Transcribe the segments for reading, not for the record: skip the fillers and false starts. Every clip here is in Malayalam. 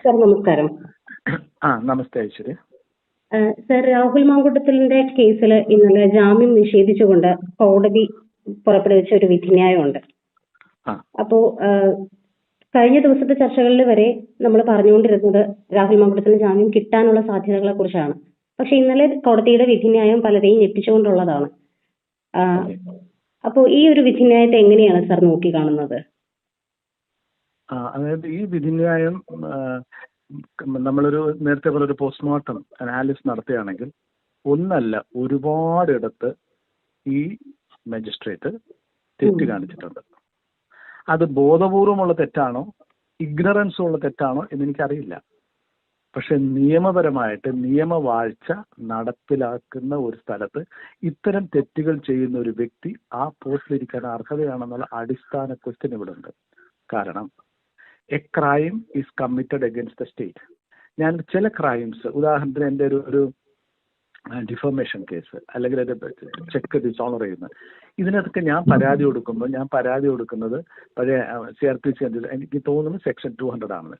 സർ നമസ്കാരം. നമസ്തേ ഐശ്വര്യ. സർ, രാഹുൽ മാങ്കൂട്ടത്തിലിന്റെ കേസിൽ ഇന്നലെ ജാമ്യം നിഷേധിച്ചുകൊണ്ട് കോടതി പുറപ്പെടുവിച്ച ഒരു വിധിന്യായമുണ്ട്. അപ്പോ കഴിഞ്ഞ ദിവസത്തെ ചർച്ചകളിൽ വരെ നമ്മൾ പറഞ്ഞുകൊണ്ടിരുന്നത് രാഹുൽ മാങ്കൂട്ടത്തിന് ജാമ്യം കിട്ടാനുള്ള സാധ്യതകളെ കുറിച്ചാണ്. പക്ഷെ ഇന്നലെ കോടതിയുടെ വിധിന്യായം പലരെയും ഞെട്ടിച്ചുകൊണ്ടുള്ളതാണ്. അപ്പോ ഈ ഒരു വിധിന്യായത്തെ എങ്ങനെയാണ് സർ നോക്കിക്കാണുന്നത്? അതായത് ഈ വിധിന്യായം നമ്മളൊരു നേരത്തെ പോലെ ഒരു പോസ്റ്റ്മോർട്ടം അനാലിസിസ് നടത്തുകയാണെങ്കിൽ ഒന്നല്ല ഒരുപാടിടത്ത് ഈ മജിസ്ട്രേറ്റ് തെറ്റ് കാണിച്ചിട്ടുണ്ട്. അത് ബോധപൂർവമുള്ള തെറ്റാണോ ഇഗ്നറൻസ് ഉള്ള തെറ്റാണോ എന്നെനിക്കറിയില്ല. പക്ഷെ നിയമപരമായിട്ട് നിയമവാഴ്ച നടപ്പിലാക്കുന്ന ഒരു സ്ഥലത്ത് ഇത്തരം തെറ്റുകൾ ചെയ്യുന്ന ഒരു വ്യക്തി ആ പോസ്റ്റിലിരിക്കാൻ അർഹതയാണെന്നുള്ള അടിസ്ഥാന ക്വസ്റ്റ്യൻ ഇവിടെ ഉണ്ട്. കാരണം A crime is committed against the state. ഞാൻ ചില ക്രൈംസ്, ഉദാഹരണത്തിന് എൻ്റെ ഒരു ഡിഫോമേഷൻ കേസ് അല്ലെങ്കിൽ ഒരു ചെക്ക് ഡിസോണർ ചെയ്യുന്നത്, ഇതിനകത്തൊക്കെ ഞാൻ പരാതി കൊടുക്കുന്നത് പഴയ CRPC എനിക്ക് തോന്നുന്നു സെക്ഷൻ 200 ആണ്.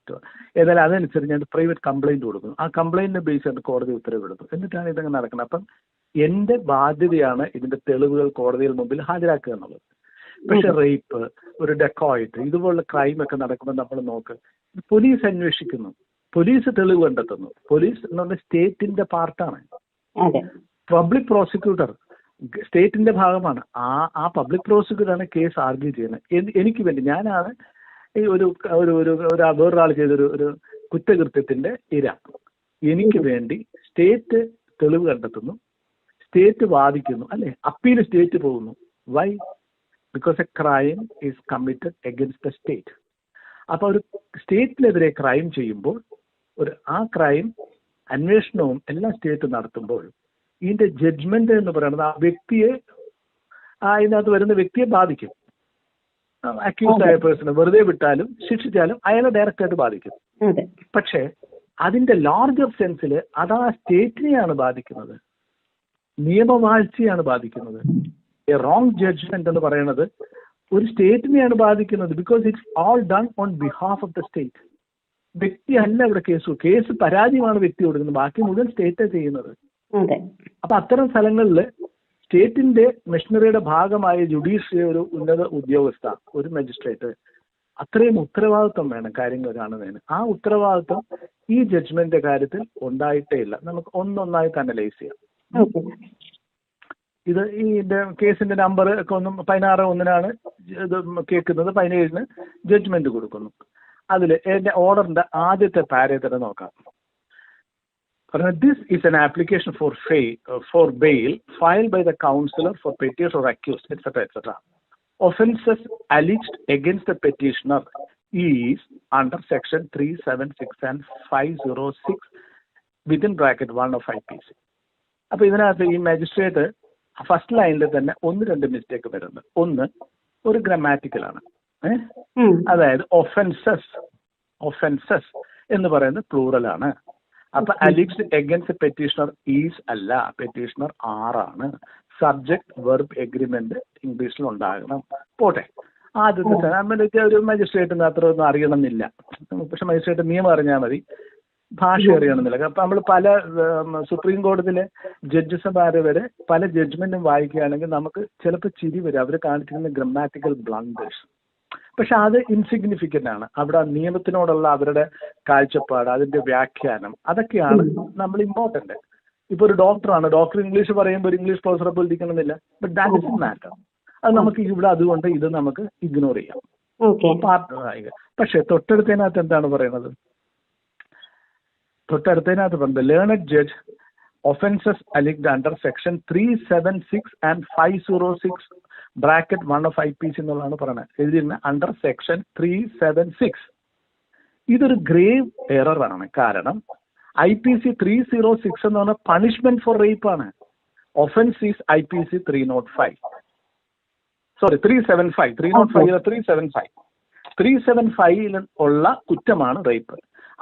ഏതായാലും അതനുസരിച്ച് ഞാൻ പ്രൈവറ്റ് കംപ്ലൈന്റ് കൊടുക്കുന്നു. ആ കംപ്ലൈന്റിനെ ബേസ് ചെയ്ത് കോടതി ഉത്തരവിടുന്നു. എന്നിട്ടാണ് ഇതങ്ങനെ നടക്കുന്നത്. അപ്പം എന്റെ ബാധ്യതയാണ് ഇതിന്റെ തെളിവുകൾ കോടതിയിൽ മുമ്പിൽ ഹാജരാക്കുക എന്നുള്ളത്. പക്ഷെ റേപ്പ്, ഒരു ഡെക്കോയിറ്റ്, ഇതുപോലുള്ള ക്രൈം ഒക്കെ നടക്കുമ്പോൾ നമ്മൾ നോക്ക്, പോലീസ് അന്വേഷിക്കുന്നു, പോലീസ് തെളിവ് കണ്ടെത്തുന്നു. പോലീസ് എന്ന് പറഞ്ഞാൽ സ്റ്റേറ്റിന്റെ പാർട്ടാണ്. പബ്ലിക് പ്രോസിക്യൂട്ടർ സ്റ്റേറ്റിന്റെ ഭാഗമാണ്. ആ പബ്ലിക് പ്രോസിക്യൂട്ടറാണ് കേസ് ആർഗ്യൂ ചെയ്യുന്നത്. എനിക്ക് വേണ്ടി ഞാനാണ് ഈ വേറൊരാൾ ചെയ്തൊരു ഒരു കുറ്റകൃത്യത്തിന്റെ ഇര. എനിക്ക് വേണ്ടി സ്റ്റേറ്റ് തെളിവ് കണ്ടെത്തുന്നു, സ്റ്റേറ്റ് വാദിക്കുന്നു, അല്ലെ, അപ്പീൽ സ്റ്റേറ്റ് പോകുന്നു. Why? Because a crime is committed against the state. അപ്പൊ ഒരു സ്റ്റേറ്റിനെതിരെ ക്രൈം ചെയ്യുമ്പോൾ ആ ക്രൈം അന്വേഷണവും എല്ലാം സ്റ്റേറ്റ് നടത്തുമ്പോൾ ഇതിന്റെ ജഡ്ജ്മെന്റ് എന്ന് പറയുന്നത് ആ വ്യക്തിയെ, ഇതിനകത്ത് വരുന്ന വ്യക്തിയെ ബാധിക്കും. അക്യൂസ്ഡ് ആയ പേഴ്സണെ വെറുതെ വിട്ടാലും ശിക്ഷിച്ചാലും അയാളെ ഡയറക്റ്റ് ആയിട്ട് ബാധിക്കും. പക്ഷെ അതിന്റെ ലാർജർ സെൻസിൽ അത് ആ സ്റ്റേറ്റിനെയാണ് ബാധിക്കുന്നത്, നിയമവാഴ്ചയാണ് ബാധിക്കുന്നത്. എ റോങ് ജഡ്ജ്മെന്റ് എന്ന് പറയുന്നത് ഒരു സ്റ്റേറ്റിനെയാണ് ബാധിക്കുന്നത്. Because it's all done on behalf of the state. വ്യക്തി അല്ല ഇവിടെ കേസ് പരാജയമാണ് വ്യക്തി കൊടുക്കുന്നത്, ബാക്കി മുഴുവൻ സ്റ്റേറ്റാണ് ചെയ്യുന്നത്. അപ്പൊ അത്തരം സ്ഥലങ്ങളിൽ സ്റ്റേറ്റിന്റെ മെഷീനറിയുടെ ഭാഗമായ ജുഡീഷ്യറി, ഒരു ഉന്നത ഉദ്യോഗസ്ഥ, ഒരു മജിസ്ട്രേറ്റ്, അത്രയും ഉത്തരവാദിത്വം വേണം കാര്യങ്ങൾ കാണുന്നതിന്. ആ ഉത്തരവാദിത്വം ഈ ജഡ്ജ്മെന്റിന്റെ കാര്യത്തിൽ ഉണ്ടായിട്ടേ ഇല്ല. നമുക്ക് ഒന്നൊന്നായിട്ട് അനലൈസ് ചെയ്യാം. ഇത് ഈ കേസിന്റെ നമ്പർ ഒക്കെ 16/1 ഇത് കേൾക്കുന്നത്, 17 ജഡ്ജ്മെന്റ് കൊടുക്കുന്നു. അതിൽ എന്റെ ഓർഡറിന്റെ ആദ്യത്തെ പാരയിൽ തന്നെ നോക്കാം. This is an application for bail filed by the counselor for petitioner or accused, etc., etc. Offences alleged against the petitioner is under section 376 and 506 within bracket 1 of IPC. അപ്പൊ ഇതിനകത്ത് ഈ മജിസ്ട്രേറ്റ് ഫസ്റ്റ് ലൈനിൽ തന്നെ 1-2 മിസ്റ്റേക്ക് വരുന്നുണ്ട്. ഒന്ന്, ഒരു ഗ്രാമാറ്റിക്കലാണ്. അതായത് ഒഫൻസസ് എന്ന് പറയുന്നത് പ്ലൂറലാണ്. അപ്പൊ അലിഗ്ഡ് അഗൈൻസ്റ്റ് പെറ്റീഷണർ ഈസ് അല്ല, പെറ്റീഷണർ ആറാണ്. സബ്ജക്ട് വെർബ് എഗ്രിമെന്റ് ഇംഗ്ലീഷിൽ ഉണ്ടാകണം. പോട്ടെ, ആദ്യത്തെ ഒരു മജിസ്ട്രേറ്റിന് അത്ര ഒന്നും അറിയണമെന്നില്ല. പക്ഷെ മജിസ്ട്രേറ്റ് നിയമം അറിഞ്ഞാൽ മതി, ഭാഷ അറിയണമെന്നില്ല. അപ്പൊ നമ്മൾ പല സുപ്രീം കോടതിയിലെ ജഡ്ജസ്മാരെ വരെ പല ജഡ്ജ്മെന്റും വായിക്കുകയാണെങ്കിൽ നമുക്ക് ചിലപ്പോൾ ചിരി വരും. അവർ കാണിച്ചിരുന്ന ഗ്രാമാറ്റിക്കൽ ബ്ലണ്ടേഴ്സ്. പക്ഷെ അത് ഇൻസിഗ്നിഫിക്കന്റ് ആണ്. അവിടെ നിയമത്തിനോടുള്ള അവരുടെ കാഴ്ചപ്പാട്, അതിന്റെ വ്യാഖ്യാനം, അതൊക്കെയാണ് നമ്മൾ ഇമ്പോർട്ടന്റ്. ഇപ്പൊ ഒരു ഡോക്ടറാണ്, ഡോക്ടർ ഇംഗ്ലീഷ് പറയുമ്പോൾ ഒരു ഇംഗ്ലീഷ് പ്രൊഫസറെ പോലെ ഇരിക്കണമെന്നില്ല. But that is matter. അത് നമുക്ക് ഇവിടെ അതുകൊണ്ട് ഇത് നമുക്ക് ഇഗ്നോർ ചെയ്യാം. പക്ഷെ തൊട്ടടുത്തതിനകത്ത് എന്താണ് പറയുന്നത്? തൊട്ടടുത്തതിനകത്ത് പറയുന്നത് learned judge offences alleged under section 376 and 506 bracket 1 of IPC എന്നുള്ളതാണ് പറയുന്നത്. എഴുതിയിരുന്ന അണ്ടർ സെക്ഷൻ 376. ഇതൊരു ഗ്രേവ് എറർ ആണ്. കാരണം IPC 306 എന്ന് പറഞ്ഞാൽ പണിഷ്മെന്റ് ഫോർ റേപ്പ് ആണ്. Offence is IPC 305. സോറി 375. 305 375 ഉള്ള കുറ്റമാണ് റേപ്പ്.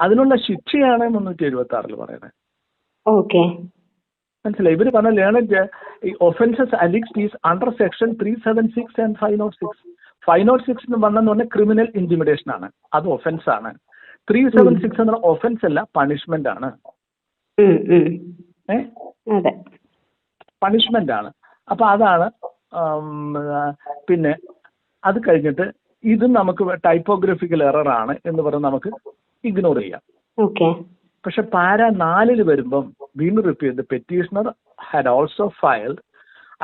അതിനുള്ള ശിക്ഷയാണ് 376 പറയുന്നത്. മനസ്സിലായി? ഇവര് പറഞ്ഞ learned offences alleged is under section 376 and 506. 506 എന്ന് പറഞ്ഞെന്ന് പറഞ്ഞാൽ ക്രിമിനൽ ഇന്റിമിഡേഷൻ ആണ്, അത് ഒഫൻസ് ആണ്. 376 എന്ന ഒഫൻസ് അല്ല, പണിഷ്മെന്റ് ആണ്. അതെ, പണിഷ്മെന്റ് ആണ്. അപ്പൊ അതാണ്. പിന്നെ അത് കഴിഞ്ഞിട്ട് ഇത് നമുക്ക് ടൈപ്പോഗ്രഫിക്കൽ എറർ ആണ് എന്ന് പറഞ്ഞ് നമുക്ക് ഇഗ്നോർ ചെയ്യാം. പക്ഷെ പാര 4 വരുമ്പം വീണ്ടും repeat, the petitioner had also filed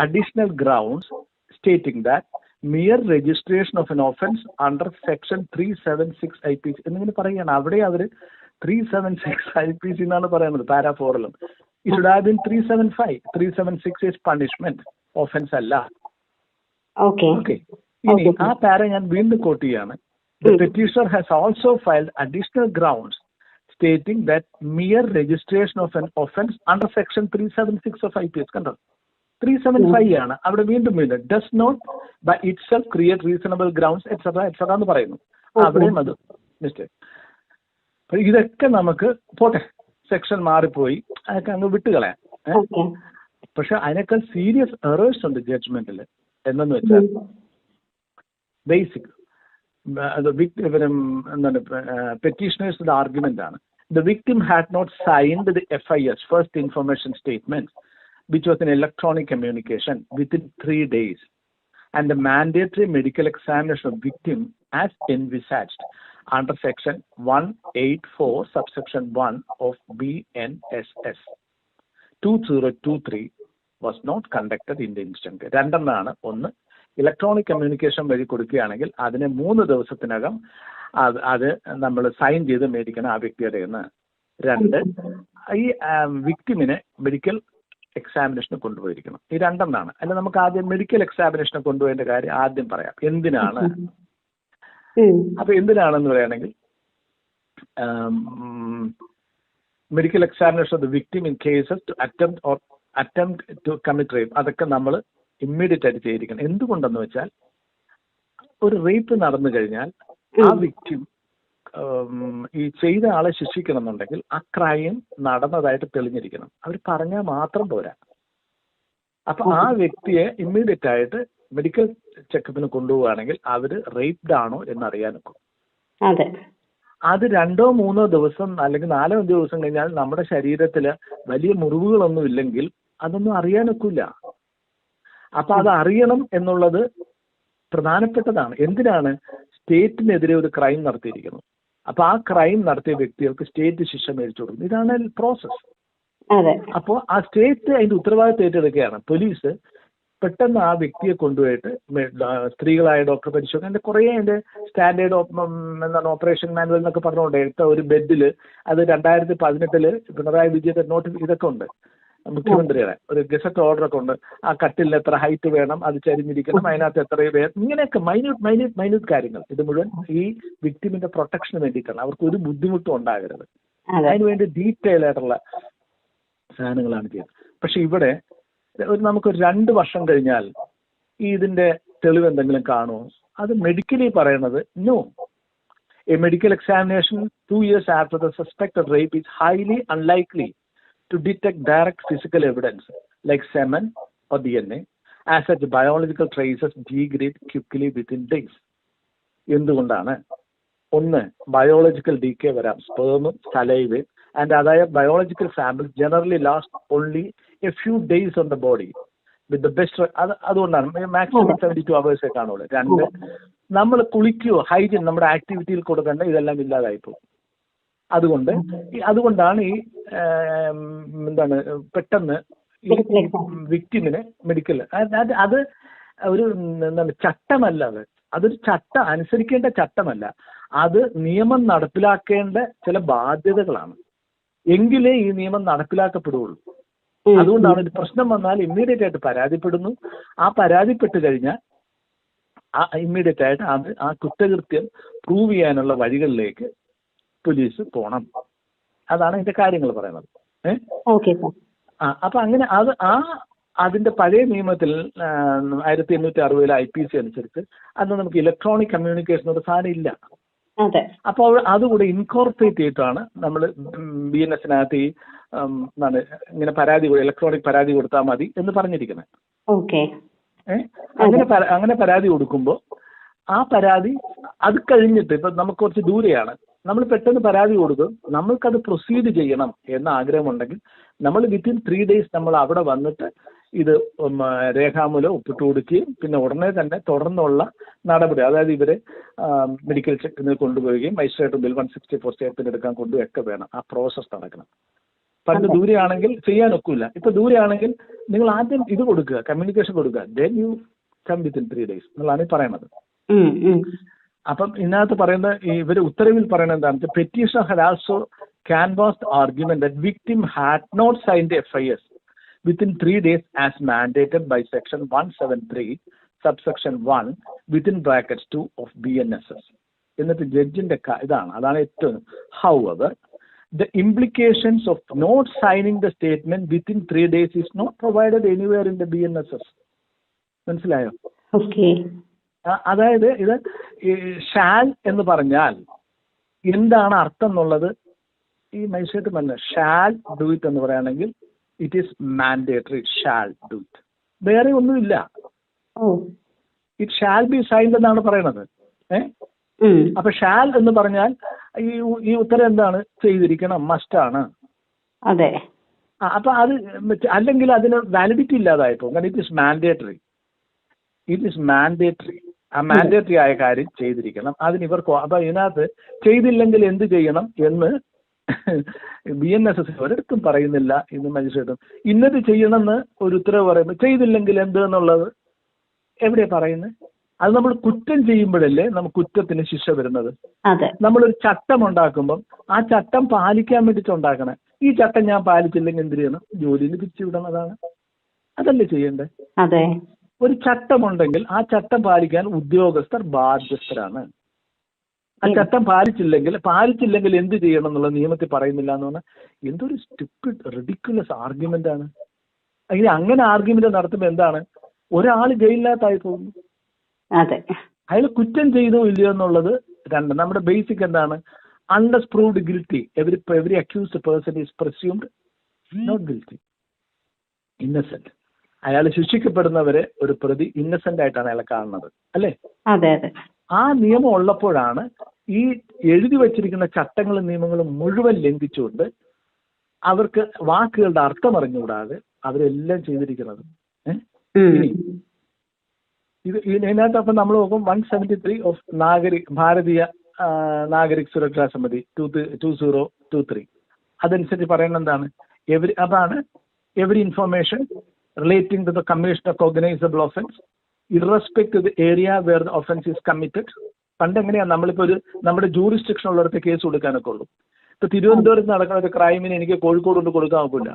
additional grounds stating that mere registration of N offence under section 376 IPC എന്നിങ്ങനെ പറയുകയാണ്. അവിടെ അവർ 376 IPC എന്നാണ് പറയുന്നത് പാര 4-ലും. It should have been 375. 376 is punishment, offense അല്ല. Okay. ഇനി ആ പാര ഞാൻ വീണ്ടും കോട്ട് ചെയ്യാണ്. The petitioner has also filed additional grounds stating that mere registration of an offense under section 376 of IPS, കണ്ടോ, 375 ആണ്. അവിടെ വീണ്ടും does not by itself create reasonable grounds etc എന്ന് പറയുന്നു. അവിടെയും അത് മിസ്റ്റേക്ക്. ഇതൊക്കെ നമുക്ക് പോട്ടെ, സെക്ഷൻ മാറിപ്പോയി, അതൊക്കെ അങ്ങ് വിട്ടുകളയാം. പക്ഷെ അതിനേക്കാൾ സീരിയസ് എറേഴ്സ് ഉണ്ട് ജഡ്ജ്മെന്റിൽ. എന്നു വെച്ചാൽ ബേസിക് എന്താണ് പെറ്റീഷണേഴ്സിന്റെ ആർഗ്യുമെന്റ് ആണ്. The victim had not signed the FIS, First Information Statement, which was an electronic communication, within 3 days. And the mandatory medical examination of victim as envisaged under section 184 subsection 1 of BNSS 2023 was not conducted in the instant. രണ്ടെണ്ണമാണ്. ഒന്ന്, ഇലക്ട്രോണിക് കമ്മ്യൂണിക്കേഷൻ വഴി കൊടുക്കുകയാണെങ്കിൽ അതിനെ 3 ദിവസത്തിനകം അത് നമ്മൾ സൈൻ ചെയ്ത് മേടിക്കണം ആ വ്യക്തിയുടെ നിന്ന്. 2, ഈ വിക്ടിമിനെ മെഡിക്കൽ എക്സാമിനേഷന് കൊണ്ടുപോയിരിക്കണം. ഈ രണ്ടെണ്ണമാണ്. അല്ല, നമുക്ക് ആദ്യം മെഡിക്കൽ എക്സാമിനേഷന് കൊണ്ടുപോയതിന്റെ കാര്യം ആദ്യം പറയാം. എന്തിനാണ്? അപ്പൊ എന്തിനാണെന്ന് പറയുകയാണെങ്കിൽ medical examination of the victim in cases to attempt to commit rape, അതൊക്കെ നമ്മൾ ഇമ്മീഡിയറ്റ് ആയിട്ട് ചെയ്തിരിക്കണം. എന്തുകൊണ്ടെന്ന് വെച്ചാൽ ഒരു റേപ്പ് നടന്നു കഴിഞ്ഞാൽ ആ വിക്ടിം ഈ ചെയ്ത ആളെ ശിക്ഷിക്കണം എന്നുണ്ടെങ്കിൽ ആ ക്രൈം നടന്നതായിട്ട് തെളിഞ്ഞിരിക്കണം. അവർ പറഞ്ഞാൽ മാത്രം പോരാ. അപ്പൊ ആ വ്യക്തിയെ ഇമ്മീഡിയറ്റ് ആയിട്ട് മെഡിക്കൽ ചെക്കപ്പിന് കൊണ്ടുപോവുകയാണെങ്കിൽ അവര് റേപ്ഡ് ആണോ എന്നറിയാൻ നോക്കും. അത് 2-3 ദിവസം അല്ലെങ്കിൽ 4-5 ദിവസം കഴിഞ്ഞാൽ നമ്മുടെ ശരീരത്തില് വലിയ മുറിവുകളൊന്നും ഇല്ലെങ്കിൽ അതൊന്നും അറിയാനൊക്കില്ല. അപ്പൊ അത് അറിയണം എന്നുള്ളത് പ്രധാനപ്പെട്ടതാണ്. എന്തിനാണ്? സ്റ്റേറ്റിനെതിരെ ഒരു ക്രൈം നടത്തിയിരിക്കുന്നു. അപ്പൊ ആ ക്രൈം നടത്തിയ വ്യക്തികൾക്ക് സ്റ്റേറ്റ് ശിക്ഷ മേടിച്ചു കൊടുക്കുന്നു. ഇതാണ് പ്രോസസ്. അപ്പോൾ ആ സ്റ്റേറ്റ് അതിന്റെ ഉത്തരവാദിത്വം ഏറ്റെടുക്കുകയാണ്. പോലീസ് പെട്ടെന്ന് ആ വ്യക്തിയെ കൊണ്ടുപോയിട്ട് സ്ത്രീകളായ ഡോക്ടർ പരിശോധന, അതിന്റെ കുറേ അതിന്റെ സ്റ്റാൻഡേർഡ് എന്താണ് ഓപ്പറേഷൻ മാനുവൽ എന്നൊക്കെ പറഞ്ഞുകൊണ്ട് എടുത്ത ഒരു ബെഡില് അത് 2018 പിണറായി വിജയന്റെ ഇതൊക്കെ ഉണ്ട്. മുഖ്യമന്ത്രിയുടെ ഒരു ഗസറ്റ് ഓർഡർ ഒക്കെ ഉണ്ട്. ആ കട്ടിലിന് എത്ര ഹൈറ്റ് വേണം, അത് ചരിഞ്ഞിരിക്കണം, അതിനകത്ത് എത്ര വേണം, ഇങ്ങനെയൊക്കെ മൈന്യൂട്ട് കാര്യങ്ങൾ. ഇത് മുഴുവൻ ഈ വിക്ടിമിന്റെ പ്രൊട്ടക്ഷന് വേണ്ടിയിട്ടാണ്. അവർക്ക് ഒരു ബുദ്ധിമുട്ടും ഉണ്ടാകരുത്. അതിനുവേണ്ടി ഡീറ്റെയിൽ ആയിട്ടുള്ള സാധനങ്ങളാണ് ചെയ്യുന്നത്. പക്ഷെ ഇവിടെ നമുക്ക് 2 വർഷം കഴിഞ്ഞാൽ ഇതിന്റെ തെളിവ് എന്തെങ്കിലും കാണുമോ? അത് മെഡിക്കലി പറയുന്നത് no. A medical examination 2 years after the suspected rape is highly unlikely to detect direct physical evidence like semen or DNA, as such biological traces degrade quickly within days. എന്തുകൊണ്ടാണ്? ഒന്ന്, ബയോളജിക്കൽ ഡീകേ വരാം. Sperm, saliva and other biological samples generally last only a few days on the body with the best. അതുകൊണ്ടാണ് മാക്സിമം 72 hours കാണുള്ളൂ. 2, നമ്മൾ കുളിക്കുകയോ ഹൈജീൻ നമ്മുടെ ആക്ടിവിറ്റിയിൽ കൂടെ തന്നെ ഇതെല്ലാം ഇല്ലാതായിപ്പോ. അതുകൊണ്ടാണ് ഈ എന്താണ് പെട്ടെന്ന് ഈ വിക്ടിമിനെ മെഡിക്കൽ അത് ഒരു എന്താണ് ചട്ടമല്ല. അതൊരു ചട്ടം അനുസരിക്കേണ്ട ചട്ടമല്ല. അത് നിയമം നടപ്പിലാക്കേണ്ട ചില ബാധ്യതകളാണ്. എങ്കിലേ ഈ നിയമം നടപ്പിലാക്കപ്പെടുകയുള്ളൂ. അതുകൊണ്ടാണ് ഒരു പ്രശ്നം വന്നാൽ ഇമ്മീഡിയറ്റ് ആയിട്ട് പരാതിപ്പെടുന്നു. ആ പരാതിപ്പെട്ട് കഴിഞ്ഞാൽ ഇമ്മീഡിയറ്റ് ആയിട്ട് അത് ആ കുറ്റകൃത്യം പ്രൂവ് ചെയ്യാനുള്ള വഴികളിലേക്ക് പോലീസ് പോണം. അതാണ് ഇതിന്റെ കാര്യങ്ങൾ പറയുന്നത്. അപ്പൊ അങ്ങനെ അതിന്റെ പഴയ നിയമത്തിൽ 1860 IPC അനുസരിച്ച് അന്ന് നമുക്ക് ഇലക്ട്രോണിക് കമ്മ്യൂണിക്കേഷൻ ഒരു സാധനം ഇല്ല. അപ്പോൾ അതുകൂടെ ഇൻകോർപ്പറേറ്റ് ചെയ്തിട്ടാണ് നമ്മൾ BNS-നകത്ത് ഈ ഇങ്ങനെ ഇലക്ട്രോണിക് പരാതി കൊടുത്താൽ മതി എന്ന് പറഞ്ഞിരിക്കുന്നത്. അങ്ങനെ പരാതി കൊടുക്കുമ്പോൾ ആ പരാതി അത് കഴിഞ്ഞിട്ട് ഇപ്പൊ നമുക്ക് കുറച്ച് ദൂരെയാണ്, നമ്മൾ പെട്ടെന്ന് പരാതി കൊടുക്കും, നമ്മൾക്കത് പ്രൊസീഡ് ചെയ്യണം എന്ന ആഗ്രഹമുണ്ടെങ്കിൽ നമ്മൾ വിത്തിൻ 3 days നമ്മൾ അവിടെ വന്നിട്ട് ഇത് രേഖാമൂലം ഒപ്പിട്ട് കൊടുക്കുകയും പിന്നെ ഉടനെ തന്നെ തുടർന്നുള്ള നടപടി, അതായത് ഇവരെ മെഡിക്കൽ ചെക്കിന് കൊണ്ടുപോവുകയും മജിസ്ട്രേറ്റ് ബിൽ 164 സ്റ്റേറ്റ്മെന്റ് എടുക്കാൻ കൊണ്ടുവൊക്കെ വേണം. ആ പ്രോസസ് നടക്കണം. പണ്ട് ദൂരെയാണെങ്കിൽ ചെയ്യാൻ ഒക്കില്ല. ഇപ്പൊ ദൂരെയാണെങ്കിൽ നിങ്ങൾ ആദ്യം ഇത് കൊടുക്കുക, കമ്മ്യൂണിക്കേഷൻ കൊടുക്കുക, then you come within 3 days എന്നുള്ളതാണ് ഈ പറയുന്നത്. അപ്പം ഇതിനകത്ത് പറയുന്ന ഇവര് ഉത്തരവിൽ പറയുന്നത് എന്താണെന്ന് വെച്ചാൽ, petitioner had also canvassed argument that victim had not signed the FIS within 3 days as mandated by section 173 subsection 1 within brackets 2 of BNSS. എന്നിട്ട് ജഡ്ജിന്റെ അതാണ് ഏറ്റവും. However, the implications of not signing the statement within 3 days is not provided anywhere in the BNSS. മനസ്സിലായോ? അതായത് ഇത് ഷാൽ എന്ന് പറഞ്ഞാൽ എന്താണ് അർത്ഥം എന്നുള്ളത് ഈ മജിസ്ട്രേറ്റ് പറഞ്ഞ ഷാൽ ഡു ഇറ്റ് എന്ന് പറയുകയാണെങ്കിൽ it is mandatory, shall do it. വേറെ ഒന്നുമില്ല. ഇറ്റ് ഷാൽ ബി സൈൻഡ് എന്നാണ് പറയണത്. അപ്പൊ ഷാൽ എന്ന് പറഞ്ഞാൽ ഈ ഉത്തരം എന്താണ്? ചെയ്തിരിക്കണം, മസ്റ്റാണ്. അതെ. അപ്പൊ അത് അല്ലെങ്കിൽ അതിന് വാലിഡിറ്റി ഇല്ലാതായിപ്പോ. കാരണം it is mandatory. It is mandatory. ആ മാൻഡേറ്ററി ആയ കാര്യം ചെയ്തിരിക്കണം. അതിന് ഇവർക്ക് അപ്പൊ ഇതിനകത്ത് ചെയ്തില്ലെങ്കിൽ എന്ത് ചെയ്യണം എന്ന് BNSS ഒരിടത്തും പറയുന്നില്ല. ഇന്ന് മജിസ്ട്രേറ്റും ഇന്നത് ചെയ്യണമെന്ന് ഒരു ഉത്തരവ് പറയുമ്പോൾ ചെയ്തില്ലെങ്കിൽ എന്ത് എന്നുള്ളത് എവിടെയാ പറയുന്നത്? അത് നമ്മൾ കുറ്റം ചെയ്യുമ്പോഴല്ലേ നമുക്ക് കുറ്റത്തിന് ശിക്ഷ വരുന്നത്. നമ്മളൊരു ചട്ടം ഉണ്ടാക്കുമ്പം ആ ചട്ടം പാലിക്കാൻ വേണ്ടിയിട്ട് ഉണ്ടാക്കണേ. ഈ ചട്ടം ഞാൻ പാലിച്ചില്ലെങ്കിൽ എന്ത് ചെയ്യണം? ജോലിയിൽ പിരിച്ചുവിടണതാണ്. അതല്ലേ ചെയ്യണ്ടേ? അതെ. ഒരു ചട്ടമുണ്ടെങ്കിൽ ആ ചട്ടം പാലിക്കാൻ ഉദ്യോഗസ്ഥർ ബാധ്യസ്ഥരാണ്. ആ ചട്ടം പാലിച്ചില്ലെങ്കിൽ എന്ത് ചെയ്യണം എന്നുള്ള നിയമത്തിൽ പറയുന്നില്ല എന്ന് പറഞ്ഞാൽ എന്തൊരു സ്റ്റുപ്പിഡ് റിഡിക്കുലസ് ആർഗ്യുമെന്റ് ആണ്. അങ്ങനെ ആർഗ്യുമെന്റ് നടത്തുമ്പോൾ എന്താണ്? ഒരാൾ ജയിലിനകത്തായി പോകുന്നു. അയാൾ കുറ്റം ചെയ്തോ ഇല്ലയോ എന്നുള്ളത് രണ്ട്. നമ്മുടെ ബേസിക് എന്താണ്? Unless proved guilty every accused person is presumed not guilty, innocent. അയാൾ ശിക്ഷിക്കപ്പെടുന്നവരെ ഒരു പ്രതി ഇന്നസെന്റ് ആയിട്ടാണ് അയാളെ കാണുന്നത്, അല്ലേ? ആ നിയമം ഉള്ളപ്പോഴാണ് ഈ എഴുതി വച്ചിരിക്കുന്ന ചട്ടങ്ങളും നിയമങ്ങളും മുഴുവൻ ലംഘിച്ചുകൊണ്ട് അവർക്ക് വാക്കുകളുടെ അർത്ഥം അറിഞ്ഞുകൂടാതെ അവരെല്ലാം ചെയ്തിരിക്കുന്നത്. ഇതിനകത്ത് അപ്പം നമ്മൾ നോക്കും 173 ഓഫ് ഭാരതീയ നാഗരിക് സുരക്ഷാ സമിതി 2023 അതനുസരിച്ച് പറയുന്നത് എന്താണ്? അതാണ് every information relating to the commission of cognizable offense irrespective of the area where the offense is committed. പണ്ട് എങ്ങനെയാണ് നമ്മളിപ്പോൾ നമ്മുടെ ജൂറിസ്ഡിക്ഷൻ ഉള്ളിടത്ത് കേസ് കൊടുക്കാനൊക്കെ ഉള്ളൂ. ഇപ്പൊ തിരുവനന്തപുരത്ത് നടക്കുന്ന ഒരു ക്രൈമിന് എനിക്ക് കോഴിക്കോട് കൊണ്ട് കൊടുക്കാൻ ഒക്കില്ല.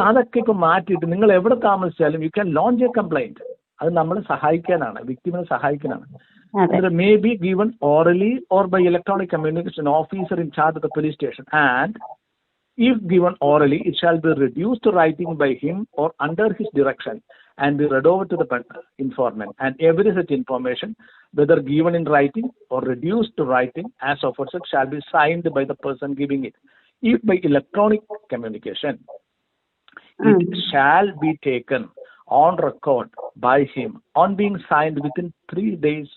അതൊക്കെ ഇപ്പൊ മാറ്റിയിട്ട് നിങ്ങൾ എവിടെ താമസിച്ചാലും you can launch a complaint. അത് നമ്മളെ സഹായിക്കാനാണ്, വിക്ടിമിനെ സഹായിക്കാനാണ്. May be given orally or by electronic communication officer in charge of the police station and if given orally, it shall be reduced to writing by him or under his direction and be read over to the informant. And every such information, whether given in writing or reduced to writing as aforesaid, shall be signed by the person giving it. If by electronic communication, it shall be taken on record by him on being signed within 3 days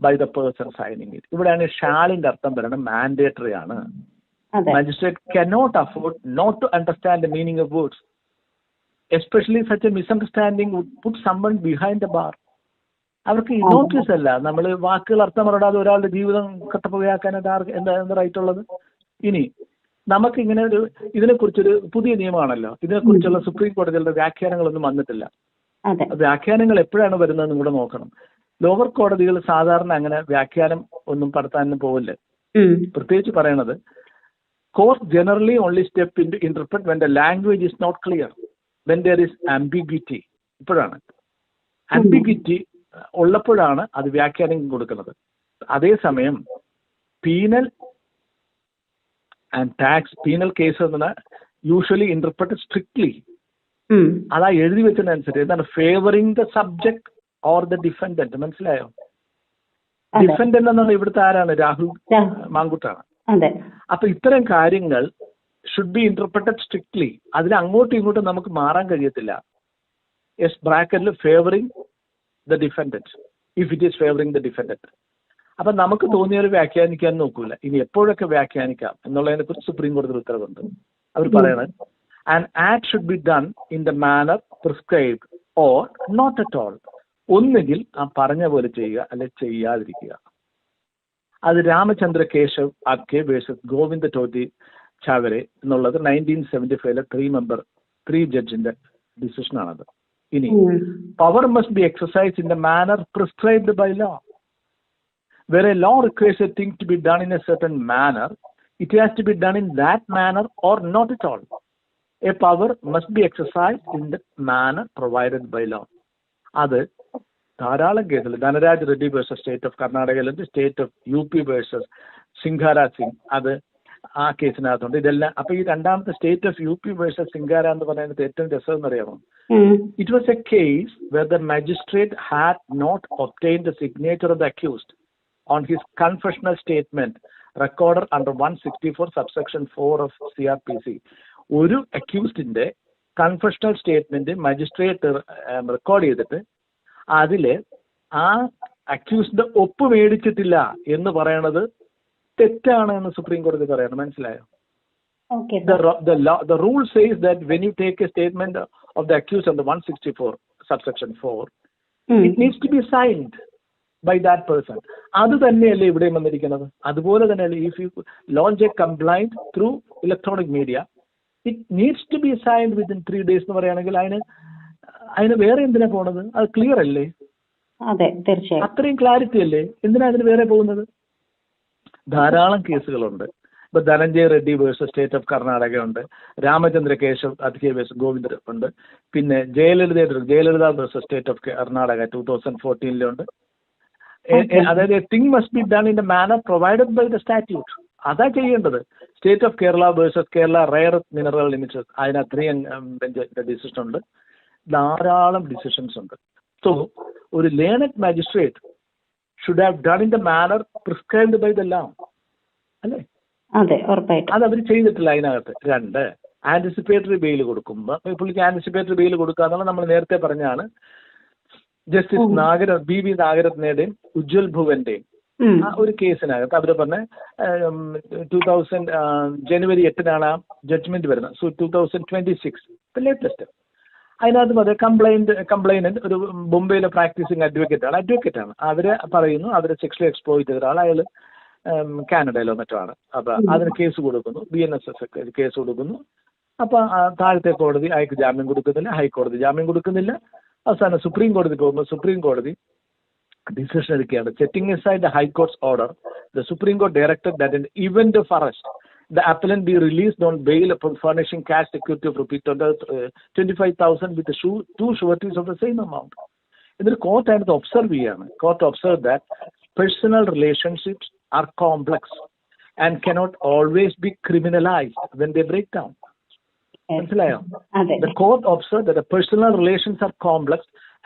by the person signing it. ഇവിടെയാണ് ഷാളിന്റെ അർത്ഥം പറയുന്നത് മാൻഡേറ്ററി ആണ്. Magistrate cannot afford not to understand the meaning of words. Especially such a misunderstanding would put someone behind the bar. അവർക്ക് നോട്ടീസ് അല്ല, നമ്മൾ വാക്കുകൾ അർത്ഥം പറയാതെ ഒരാളുടെ ജീവിതം കട്ടപ്പുകയാക്കാനായിട്ട് എന്താ റൈറ്റ് ഉള്ളത്? ഇനി നമുക്ക് ഇങ്ങനെ ഇതിനെക്കുറിച്ചൊരു പുതിയ നിയമമാണല്ലോ, ഇതിനെക്കുറിച്ചുള്ള സുപ്രീം കോടതികളുടെ വ്യാഖ്യാനങ്ങളൊന്നും വന്നിട്ടില്ല. വ്യാഖ്യാനങ്ങൾ എപ്പോഴാണ് വരുന്നതെന്ന് കൂടെ നോക്കണം. ലോവർ കോടതികൾ സാധാരണ അങ്ങനെ വ്യാഖ്യാനം ഒന്നും നടത്താനൊന്നും പോവില്ല. പ്രത്യേകിച്ച് പറയണത് courts generally only step in to interpret when the language is not clear, when there is ambiguity. ഇപ്പോഴാണ് ambiguity ഉള്ളപ്പോഴാണ് അത് വ്യാഖ്യാനം കൊടുക്കുന്നത്. അതേസമയം penal and tax penal case usually interpreted strictly. അതാ എഴുതി വെച്ചതിനനുസരിച്ച് എന്താണ്? Favouring the subject or the defendant. മനസ്സിലായോ? ഡിഫൻഡന്റ് എന്നാണ് ഇവിടുത്തെ ആരാണ്? രാഹുൽ മാങ്കുട്ടാണ്. അപ്പൊ ഇത്തരം കാര്യങ്ങൾ ഷുഡ് ബി ഇന്റർപ്രറ്റഡ് സ്ട്രിക്ട്ലി. അതിൽ അങ്ങോട്ടും ഇങ്ങോട്ടും നമുക്ക് മാറാൻ കഴിയത്തില്ല. ബ്രാക്കറ്റിൽ favouring the defendant if it is favouring the defendant. അപ്പൊ നമുക്ക് തോന്നിയൊരു വ്യാഖ്യാനിക്കാൻ നോക്കൂല. ഇനി എപ്പോഴൊക്കെ വ്യാഖ്യാനിക്കാം എന്നുള്ളതിനെ കുറിച്ച് സുപ്രീം കോടതി ഉത്തരവുണ്ട്. അവർ പറയണത് and act should be done in the manner prescribed or not at all. ഒന്നുകിൽ ആ പറഞ്ഞ പോലെ ചെയ്യുക, അല്ലെ ചെയ്യാതിരിക്കുക. അത് രാമചന്ദ്ര കേശവ് ആപ്കെ വേഴ്സസ് ഗോവിന്ദ ടോട്ടി ചാവരെ എന്നുള്ളത് 1975 3 ജഡ്ജിന്റെ ഡിസിഷനാണത്. ഇനി power must be exercise in the manner prescribed by law. Where a law requires a thing to be done in a certain manner, it has to be done in that manner or not at all. A power must be exercised in the manner provided by law. അത് ധാരാളം കേസിൽ Dhanraj Reddy versus state of കർണാടകയിലുണ്ട്, state of UP versus Singara Singh, അത് ആ കേസിനകത്തുണ്ട്. ഇതെല്ലാം അപ്പൊ ഈ രണ്ടാമത്തെ state of UP versus Singara എന്ന് പറയുന്നത് ഏറ്റവും രസം എന്നറിയാമോ? It was a case where the magistrate had not obtained the signature of the accused on his confessional statement recorded under 164 subsection 4 of CRPC. ഒരു അക്യൂസ്ഡിന്റെ കൺഫെഷണൽ സ്റ്റേറ്റ്മെന്റ് മജിസ്ട്രേറ്റ് റെക്കോർഡ് ചെയ്തിട്ട് അതില് ആ അക്യൂസ്ഡിന്റെ ഒപ്പ് മേടിച്ചിട്ടില്ല എന്ന് പറയണത് തെറ്റാണ് എന്ന് സുപ്രീം കോടതി പറയണം. മനസ്സിലായോ? The rule says that when you take a statement of the accused under 164 subsection 4, it needs to be signed by that person. അത് തന്നെയല്ലേ ഇവിടെ വന്നിരിക്കുന്നത്? അതുപോലെ തന്നെയല്ലേ if you launch a complaint through electronic media, it needs to be signed within 3 days എന്ന് പറയുകയാണെങ്കിൽ അതിന് വേറെ എന്തിനാ പോണത്? അത് ക്ലിയർ അല്ലേ? അതെ, തീർച്ചയായും അത്രയും ക്ലാരിറ്റി അല്ലേ? എന്തിനാ അതിന് വേറെ പോകുന്നത്? ധാരാളം കേസുകളുണ്ട്. ഇപ്പൊ Dhananjay Reddy versus state of Karnataka ഉണ്ട്, രാമചന്ദ്ര കേശവ് അധ്യേ വേഴ്സസ് ഗോവിന്ദ ഉണ്ട്, പിന്നെ Jayalalitha versus state of Karnataka 2014 അതായത് thing must be done in the manner provided by the statute. അതാ ചെയ്യേണ്ടത്. State of Kerala versus Kerala rare mineral limited, അതിന് 3 ബെഞ്ച് ഡിസിഷൻ ഉണ്ട്. ധാരാളം ഡിസിഷൻസ് ഉണ്ട്. സോ ഒരു learned magistrate should have done in the manner prescribed by the law, അല്ലേ? അതെ, ഉറപ്പായിട്ടും. അത് അവർ ചെയ്തിട്ടില്ല അതിനകത്ത്. 2, ആന്റിസിപ്പേറ്ററി ബെയിൽ കൊടുക്കുമ്പോൾ പുള്ളിക്ക് ആന്റിസിപ്പേറ്ററി ബെയിൽ കൊടുക്കുക എന്നുള്ള നമ്മൾ നേരത്തെ പറഞ്ഞാണ്. ജസ്റ്റിസ് BV നാഗരത്നയുടെയും ഉജ്വൽ ഭുവന്റെയും ആ ഒരു കേസിനകത്ത് അവർ പറഞ്ഞ 2000 ജനുവരി 8 ആ ജഡ്ജ്മെന്റ് വരുന്നത്. So 2026 latest. അതിനകത്ത് അത് കംപ്ലൈനന്റ് ഒരു ബോംബെയിലെ പ്രാക്ടീസിങ് അഡ്വക്കേറ്റ് ആണ്. അവര് പറയുന്നു അവരെ സെക്ഷലി എക്സ്പ്ലോയിറ്റ് ചെയ്ത ഒരാൾ, അയാൾ കാനഡയിലോ മറ്റോ ആണ്. അപ്പൊ അതിന് കേസ് കൊടുക്കുന്നു, BNSS കേസ് കൊടുക്കുന്നു. അപ്പൊ താഴത്തെ കോടതി അയാൾക്ക് ജാമ്യം കൊടുക്കുന്നില്ല, ഹൈക്കോടതി ജാമ്യം കൊടുക്കുന്നില്ല. അവസാനം സുപ്രീം കോടതി പോകുമ്പോൾ സുപ്രീം കോടതി ഡിസിഷൻ എടുക്കുകയാണ്. Setting aside the High Court's order, the Supreme Court directed that in the event of arrest, the appellant be released on bail upon furnishing cash security of ₹25,000 with the 2 sureties of the same amount. എന്നിട്ട് കോർട്ട് അതിനകത്ത് ഒബ്സർവ് ചെയ്യാണ്. Court observe that personal relationships R complex and cannot always be criminalized when they break down. മനസ്സിലായോ? The court observed that the personal relations are complex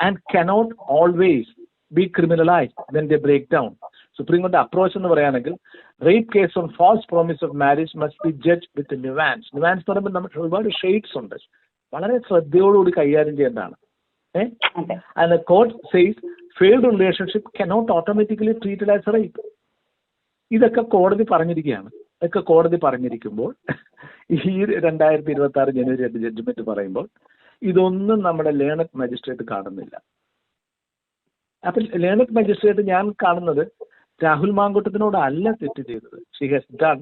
and cannot always be criminalized when they break down. Supreme കോടതി അപ്രോച്ച് എന്ന് പറയുകയാണെങ്കിൽ rape case on false promise of marriage must be judge with nuance. Nuance എന്ന് പറയുമ്പോൾ നമുക്ക് ഒരുപാട് ഷെയ്ഡ്സ് ഉണ്ട്, വളരെ ശ്രദ്ധയോടുകൂടി കൈകാര്യം ചെയ്യേണ്ടതാണ്. And the court says failed relationship cannot automatically treated as rape. ഇതൊക്കെ കോടതി പറഞ്ഞിരിക്കുകയാണ്. ഇതൊക്കെ കോടതി പറഞ്ഞിരിക്കുമ്പോൾ ഈ 2026 ജനുവരി 8 ജഡ്ജ്മെന്റ് പറയുമ്പോൾ ഇതൊന്നും നമ്മുടെ ലേണഡ് മജിസ്ട്രേറ്റ് കാണുന്നില്ല. അപ്പൊ ലേണഡ് മജിസ്ട്രേറ്റ് ഞാൻ കാണുന്നത് രാഹുൽ മാങ്കൂട്ടത്തിനോട് അല്ല തെറ്റ് ചെയ്തത്. She has done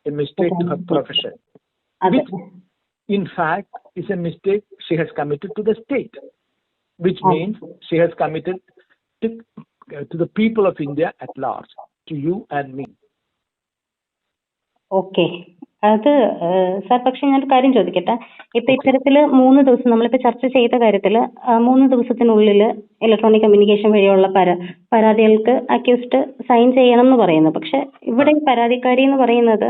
a mistake to her profession, which in fact is a mistake she has committed to the state, which means she has committed to the people of India at large, to you and me. Okay, അത് സാർ, പക്ഷെ ഞാനൊരു കാര്യം ചോദിക്കട്ടെ. ഇപ്പൊ ഇത്തരത്തില് 3 ദിവസം നമ്മളിപ്പോ ചർച്ച ചെയ്ത കാര്യത്തില് 3 ദിവസത്തിനുള്ളിൽ ഇലക്ട്രോണിക് കമ്മ്യൂണിക്കേഷൻ വഴിയുള്ള പരാതികൾക്ക് അക്യൂസ്ഡ് സൈൻ ചെയ്യണം എന്ന് പറയുന്നു. പക്ഷെ ഇവിടെ ഈ പരാതിക്കാരി എന്ന് പറയുന്നത്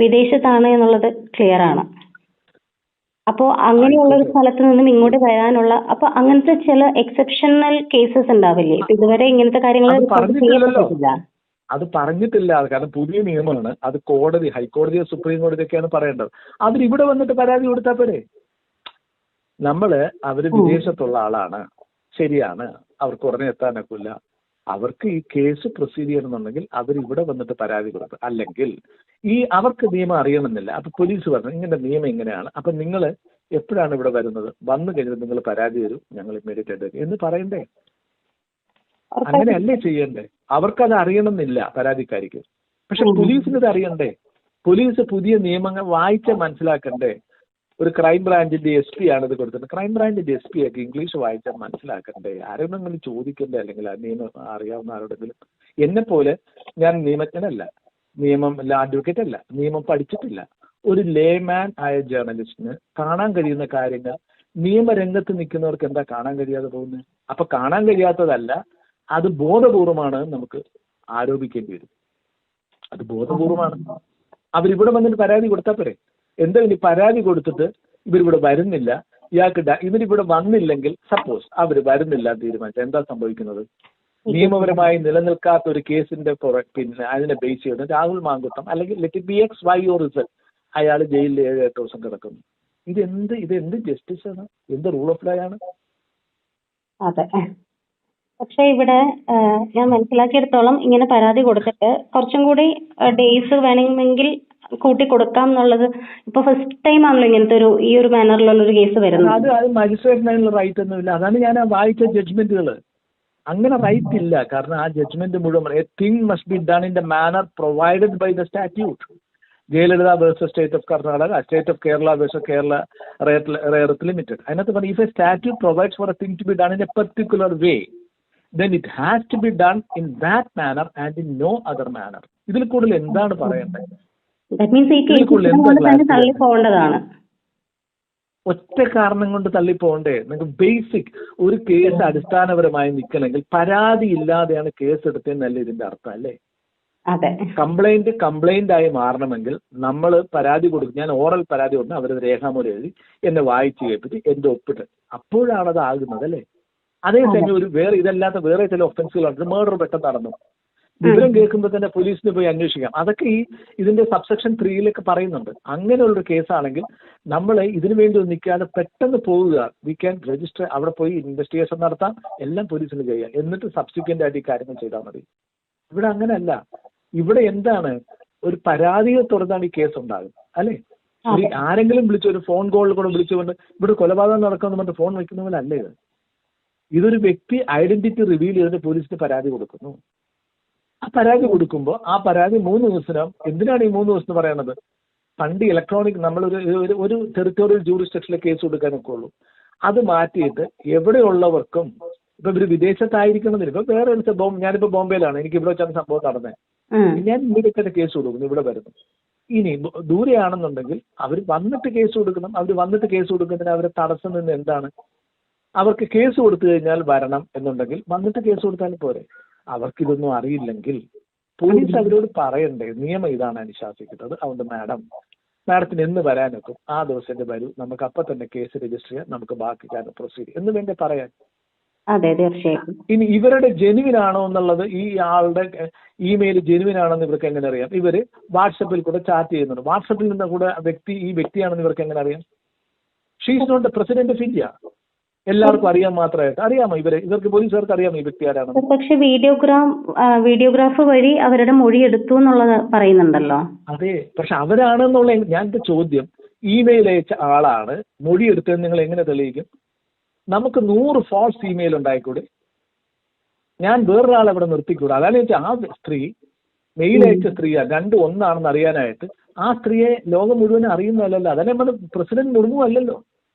വിദേശത്താണ് എന്നുള്ളത് ക്ലിയർ ആണ്. അപ്പോ അങ്ങനെയുള്ള ഒരു സ്ഥലത്ത് നിന്നും ഇങ്ങോട്ട് വരാനുള്ള, അപ്പൊ അങ്ങനത്തെ ചില എക്സെപ്ഷണൽ കേസസ് ഉണ്ടാവില്ലേ? ഇപ്പൊ ഇതുവരെ ഇങ്ങനത്തെ കാര്യങ്ങൾ ചെയ്യപ്പെട്ടിട്ടില്ല. അത് പറഞ്ഞിട്ടില്ല. കാരണം പുതിയ നിയമമാണ്. അത് കോടതി, ഹൈക്കോടതിയോ സുപ്രീം കോടതിയൊക്കെയാണ് പറയേണ്ടത്. അതിലിവിടെ വന്നിട്ട് പരാതി കൊടുത്താൽ പോരെ? അവര് വിദേശത്തുള്ള ആളാണ്, ശരിയാണ്, അവർക്ക് ഉടനെ എത്താനൊക്കില്ല. അവർക്ക് ഈ കേസ് പ്രൊസീഡ് ചെയ്യണമെന്നുണ്ടെങ്കിൽ അവർ ഇവിടെ വന്നിട്ട് പരാതി കൊടുക്കും. അല്ലെങ്കിൽ അവർക്ക് നിയമം അറിയണമെന്നില്ല. അപ്പൊ പോലീസ് പറഞ്ഞു ഇങ്ങനെ നിയമം ഇങ്ങനെയാണ്, അപ്പൊ നിങ്ങൾ എപ്പോഴാണ് ഇവിടെ വരുന്നത്, വന്നു കഴിഞ്ഞാൽ നിങ്ങൾ പരാതി തരും, ഞങ്ങൾ ഇമ്മീഡിയറ്റ് ആയിട്ട് എന്ന് പറയണ്ടേ? അങ്ങനെയല്ലേ ചെയ്യണ്ടേ? അവർക്കത് അറിയണമെന്നില്ല പരാതിക്കാരിക്ക്. പക്ഷെ പോലീസിന് ഇത് അറിയണ്ടേ? പോലീസ് പുതിയ നിയമങ്ങൾ വായിച്ച് മനസ്സിലാക്കണ്ടേ? ഒരു ക്രൈം ബ്രാഞ്ചിന്റെ SP ആണ് ഇത് കൊടുത്തത്. ക്രൈം ബ്രാഞ്ചിന്റെ SP ഒക്കെ ഇംഗ്ലീഷ് വായിച്ചാൽ മനസ്സിലാക്കണ്ടേ? ആരെങ്കിലും ചോദിക്കണ്ടേ? അല്ലെങ്കിൽ ആ നിയമം അറിയാവുന്ന ആരോടെങ്കിലും. എന്നെ പോലെ ഞാൻ നിയമജ്ഞനല്ല, അഡ്വക്കേറ്റ് അല്ല, നിയമം പഠിച്ചിട്ടില്ല. ഒരു ലേമാൻ ആയ ജേർണലിസ്റ്റിന് കാണാൻ കഴിയുന്ന കാര്യങ്ങൾ നിയമരംഗത്ത് നിൽക്കുന്നവർക്ക് എന്താ കാണാൻ കഴിയാതെ പോകുന്നത്? അപ്പൊ കാണാൻ കഴിയാത്തതല്ല, അത് ബോധപൂർവമാണ് നമുക്ക് ആരോപിക്കേണ്ടി വരും. അത് ബോധപൂർവമാണ്. അവരിവിടെ വന്നിട്ട് പരാതി കൊടുത്താൽ പോരെ? എന്താ ഇനി പരാതി കൊടുത്തിട്ട് ഇവരിവിടെ വരുന്നില്ല, ഇവരിവിടെ വന്നില്ലെങ്കിൽ സപ്പോസ് അവർ വരുന്നില്ല തീരുമാനിച്ച എന്താ സംഭവിക്കുന്നത്? നിയമപരമായി നിലനിൽക്കാത്ത ഒരു കേസിന്റെ പിന്നെ അതിനെ ബേസ് ചെയ്ത് രാഹുൽ മാങ്കുട്ടം അല്ലെങ്കിൽ let it be x y or z അയാൾ ജയിലിൽ 7-8 ദിവസം കിടക്കുന്നു. ഇതെന്ത് ജസ്റ്റിസ് ആണ്? എന്ത് റൂൾ ഓഫ് ലോ ആണ്? അതെ. പക്ഷെ ഇവിടെ ഞാൻ മനസ്സിലാക്കിയെടുത്തോളം ഇങ്ങനെ പരാതി കൊടുത്തിട്ട് കുറച്ചും കൂടി ഡേയ്സ് വേണമെങ്കിൽ കൂട്ടി കൊടുക്കാം എന്നുള്ളത് ഇപ്പൊ ഫസ്റ്റ് ടൈം ആണല്ലോ ഇങ്ങനത്തെ ഈ ഒരു മാനറിലുള്ള ഒരു കേസ് വരുന്നത്. അത് മജിസ്ട്രേറ്റിനുള്ള റൈറ്റ് ഒന്നുമില്ല. അതാണ് ഞാൻ വായിച്ച ജഡ്ജ്മെന്റുകൾ. അങ്ങനെ റൈറ്റ് ഇല്ല. കാരണം ആ ജഡ്ജ്മെന്റ് മുഴുവൻ a thing must be done in the manner provided by the statute. Jayalalithaa versus state of Karnataka, state of Kerala versus Kerala rare earth limited. അതിനകത്ത് പറഞ്ഞു if a statute provides for a thing to be done in a particular way then it has to be done in that manner and in no other manner. ഇതിൽ കൂടുതൽ എന്താണ് പറയേണ്ടത്? ഒറ്റ കാരണം കൊണ്ട് തള്ളിപ്പോണ്ടേ? നിങ്ങൾക്ക് ബേസിക് ഒരു കേസ് അടിസ്ഥാനപരമായി നിൽക്കണമെങ്കിൽ പരാതി ഇല്ലാതെയാണ് കേസ് എടുത്തതെന്നല്ലേ ഇതിന്റെ അർത്ഥം അല്ലേ? കംപ്ലൈന്റ് ആയി മാറണമെങ്കിൽ നമ്മൾ പരാതി കൊടുക്കും. ഞാൻ ഓറൽ പരാതി കൊടുക്കും, അവരത് രേഖാമൂലം എഴുതി എന്നെ വായിച്ചു കേൾപ്പിച്ച് എന്റെ ഒപ്പിട്ട് അപ്പോഴാണ് അത് ആകുന്നത് അല്ലേ? അതേസമയം ഇതല്ലാത്ത വേറെ ചില ഒഫൻസുകളുണ്ട്. മർഡർ പെട്ടെന്ന് നടന്നു, വിവരം കേൾക്കുമ്പോൾ തന്നെ പോലീസിന് പോയി അന്വേഷിക്കാം. അതൊക്കെ ഇതിന്റെ സബ്സെക്ഷൻ 3 പറയുന്നുണ്ട്. അങ്ങനെയുള്ളൊരു കേസാണെങ്കിൽ നമ്മൾ ഇതിനു വേണ്ടി നിൽക്കാതെ പെട്ടെന്ന് പോവുക. വി ക്യാൻ രജിസ്റ്റർ, അവിടെ പോയി ഇൻവെസ്റ്റിഗേഷൻ നടത്താം, എല്ലാം പോലീസിന് ചെയ്യാം. എന്നിട്ട് സബ്സിക്വന്റ് ആയിട്ട് ഈ കാര്യങ്ങൾ ചെയ്താൽ മതി. ഇവിടെ അങ്ങനെയല്ല. ഇവിടെ എന്താണ്, ഒരു പരാതിയെ തുടർന്നാണ് ഈ കേസ് ഉണ്ടാകും അല്ലേ? ആരെങ്കിലും വിളിച്ച് ഒരു ഫോൺ കോളിൽ കൂടെ വിളിച്ചുകൊണ്ട് ഇവിടെ കൊലപാതകം നടക്കുമെന്ന് പറഞ്ഞിട്ട് ഫോൺ വയ്ക്കുന്ന പോലെ അല്ലേ ഇത്? ഇതൊരു വ്യക്തി ഐഡന്റിറ്റി റിവീൽ ചെയ്തിട്ട് പോലീസിന് പരാതി കൊടുക്കുന്നു. ആ പരാതി കൊടുക്കുമ്പോൾ ആ പരാതി 3 ദിവസം. എന്തിനാണ് ഈ 3 ദിവസം എന്ന് പറയുന്നത്? പണ്ട് ഇലക്ട്രോണിക് ഒരു ടെറിട്ടോറിയൽ ജൂറിസ്ഡിക്ഷനിലെ കേസ് കൊടുക്കാനൊക്കെ ഉള്ളൂ. അത് മാറ്റിയിട്ട് എവിടെയുള്ളവർക്കും, ഇപ്പൊ ഇവര് വിദേശത്തായിരിക്കണമെന്നില്ല. ഇപ്പൊ വേറെ ഞാനിപ്പോ ബോംബെയിലാണ്, എനിക്ക് ഇവിടെ വെച്ചാണ് സംഭവം നടന്നത്. ഞാൻ ഇമ്മീഡിയറ്റ് കേസ് കൊടുക്കുന്നു, ഇവിടെ വരുന്നു. ഇനി ദൂരെയാണെന്നുണ്ടെങ്കിൽ അവർ വന്നിട്ട് കേസ് കൊടുക്കണം. അവർ വന്നിട്ട് കേസ് കൊടുക്കുന്നതിന് അവരെ തടസ്സം നിന്ന് എന്താണ്? അവർക്ക് കേസ് കൊടുത്തു കഴിഞ്ഞാൽ വരണം എന്നുണ്ടെങ്കിൽ വന്നിട്ട് കേസ് കൊടുത്താലും പോരെ. അവർക്കിതൊന്നും അറിയില്ലെങ്കിൽ പോലീസ് അവരോട് പറയണ്ടേ നിയമം ഇതാണ് അനുശാസിക്കുന്നത്, അതുകൊണ്ട് മാഡത്തിന് എന്ന് വരാനൊക്കും ആ ദിവസത്തെ വരൂ, നമുക്ക് അപ്പൊ തന്നെ കേസ് രജിസ്റ്റർ ചെയ്യാം, നമുക്ക് ബാക്കി കാര്യം പ്രൊസീഡ് എന്ന് വേണ്ടേ പറയാൻ. അതെ, തീർച്ചയായും. ഇനി ഇവരുടെ ജെനുവിൻ ആണോ എന്നുള്ളത്, ഈ ആളുടെ ഇമെയിൽ ജെനുവിൻ ആണെന്ന് ഇവർക്ക് എങ്ങനെ അറിയാം? ഇവര് വാട്സപ്പിൽ കൂടെ ചാറ്റ് ചെയ്യുന്നുണ്ട്. വാട്സപ്പിൽ നിന്ന് കൂടെ ഈ വ്യക്തിയാണെന്ന് ഇവർക്ക് എങ്ങനെ അറിയാം? She is not the president of India. എല്ലാവർക്കും അറിയാൻ മാത്രമായിട്ട് അറിയാമോ? ഇവർക്ക് പോലീസുകാർക്ക് അറിയാമോ ഈ വ്യക്തി ആരാണ്? പക്ഷെ വീഡിയോഗ്രാഫ് വഴി അവരുടെ മൊഴി എടുത്തു എന്നുള്ളത് പറയുന്നുണ്ടല്ലോ. അതെ, പക്ഷെ അവരാണെന്നുള്ള ഞാൻ ചോദ്യം, ഇമെയിൽ അയച്ച ആളാണ് മൊഴി എടുത്തതെന്ന് നിങ്ങൾ എങ്ങനെ തെളിയിക്കും? നമുക്ക് 100 ഫാൾസ് ഇമെയിൽ ഉണ്ടായിക്കൂടെ? ഞാൻ വേറൊരാളെ അവിടെ നിർത്തിക്കൂടെ? അതാണ് വെച്ചാൽ ആ സ്ത്രീ മെയിൽ അയച്ച സ്ത്രീയാണ്, രണ്ടും ഒന്നാണെന്ന് അറിയാനായിട്ട് ആ സ്ത്രീയെ ലോകം മുഴുവനും അറിയുന്നതല്ലല്ലോ. അതല്ലേ നമ്മൾ പ്രസിഡന്റ് മുർമു അല്ലല്ലോ.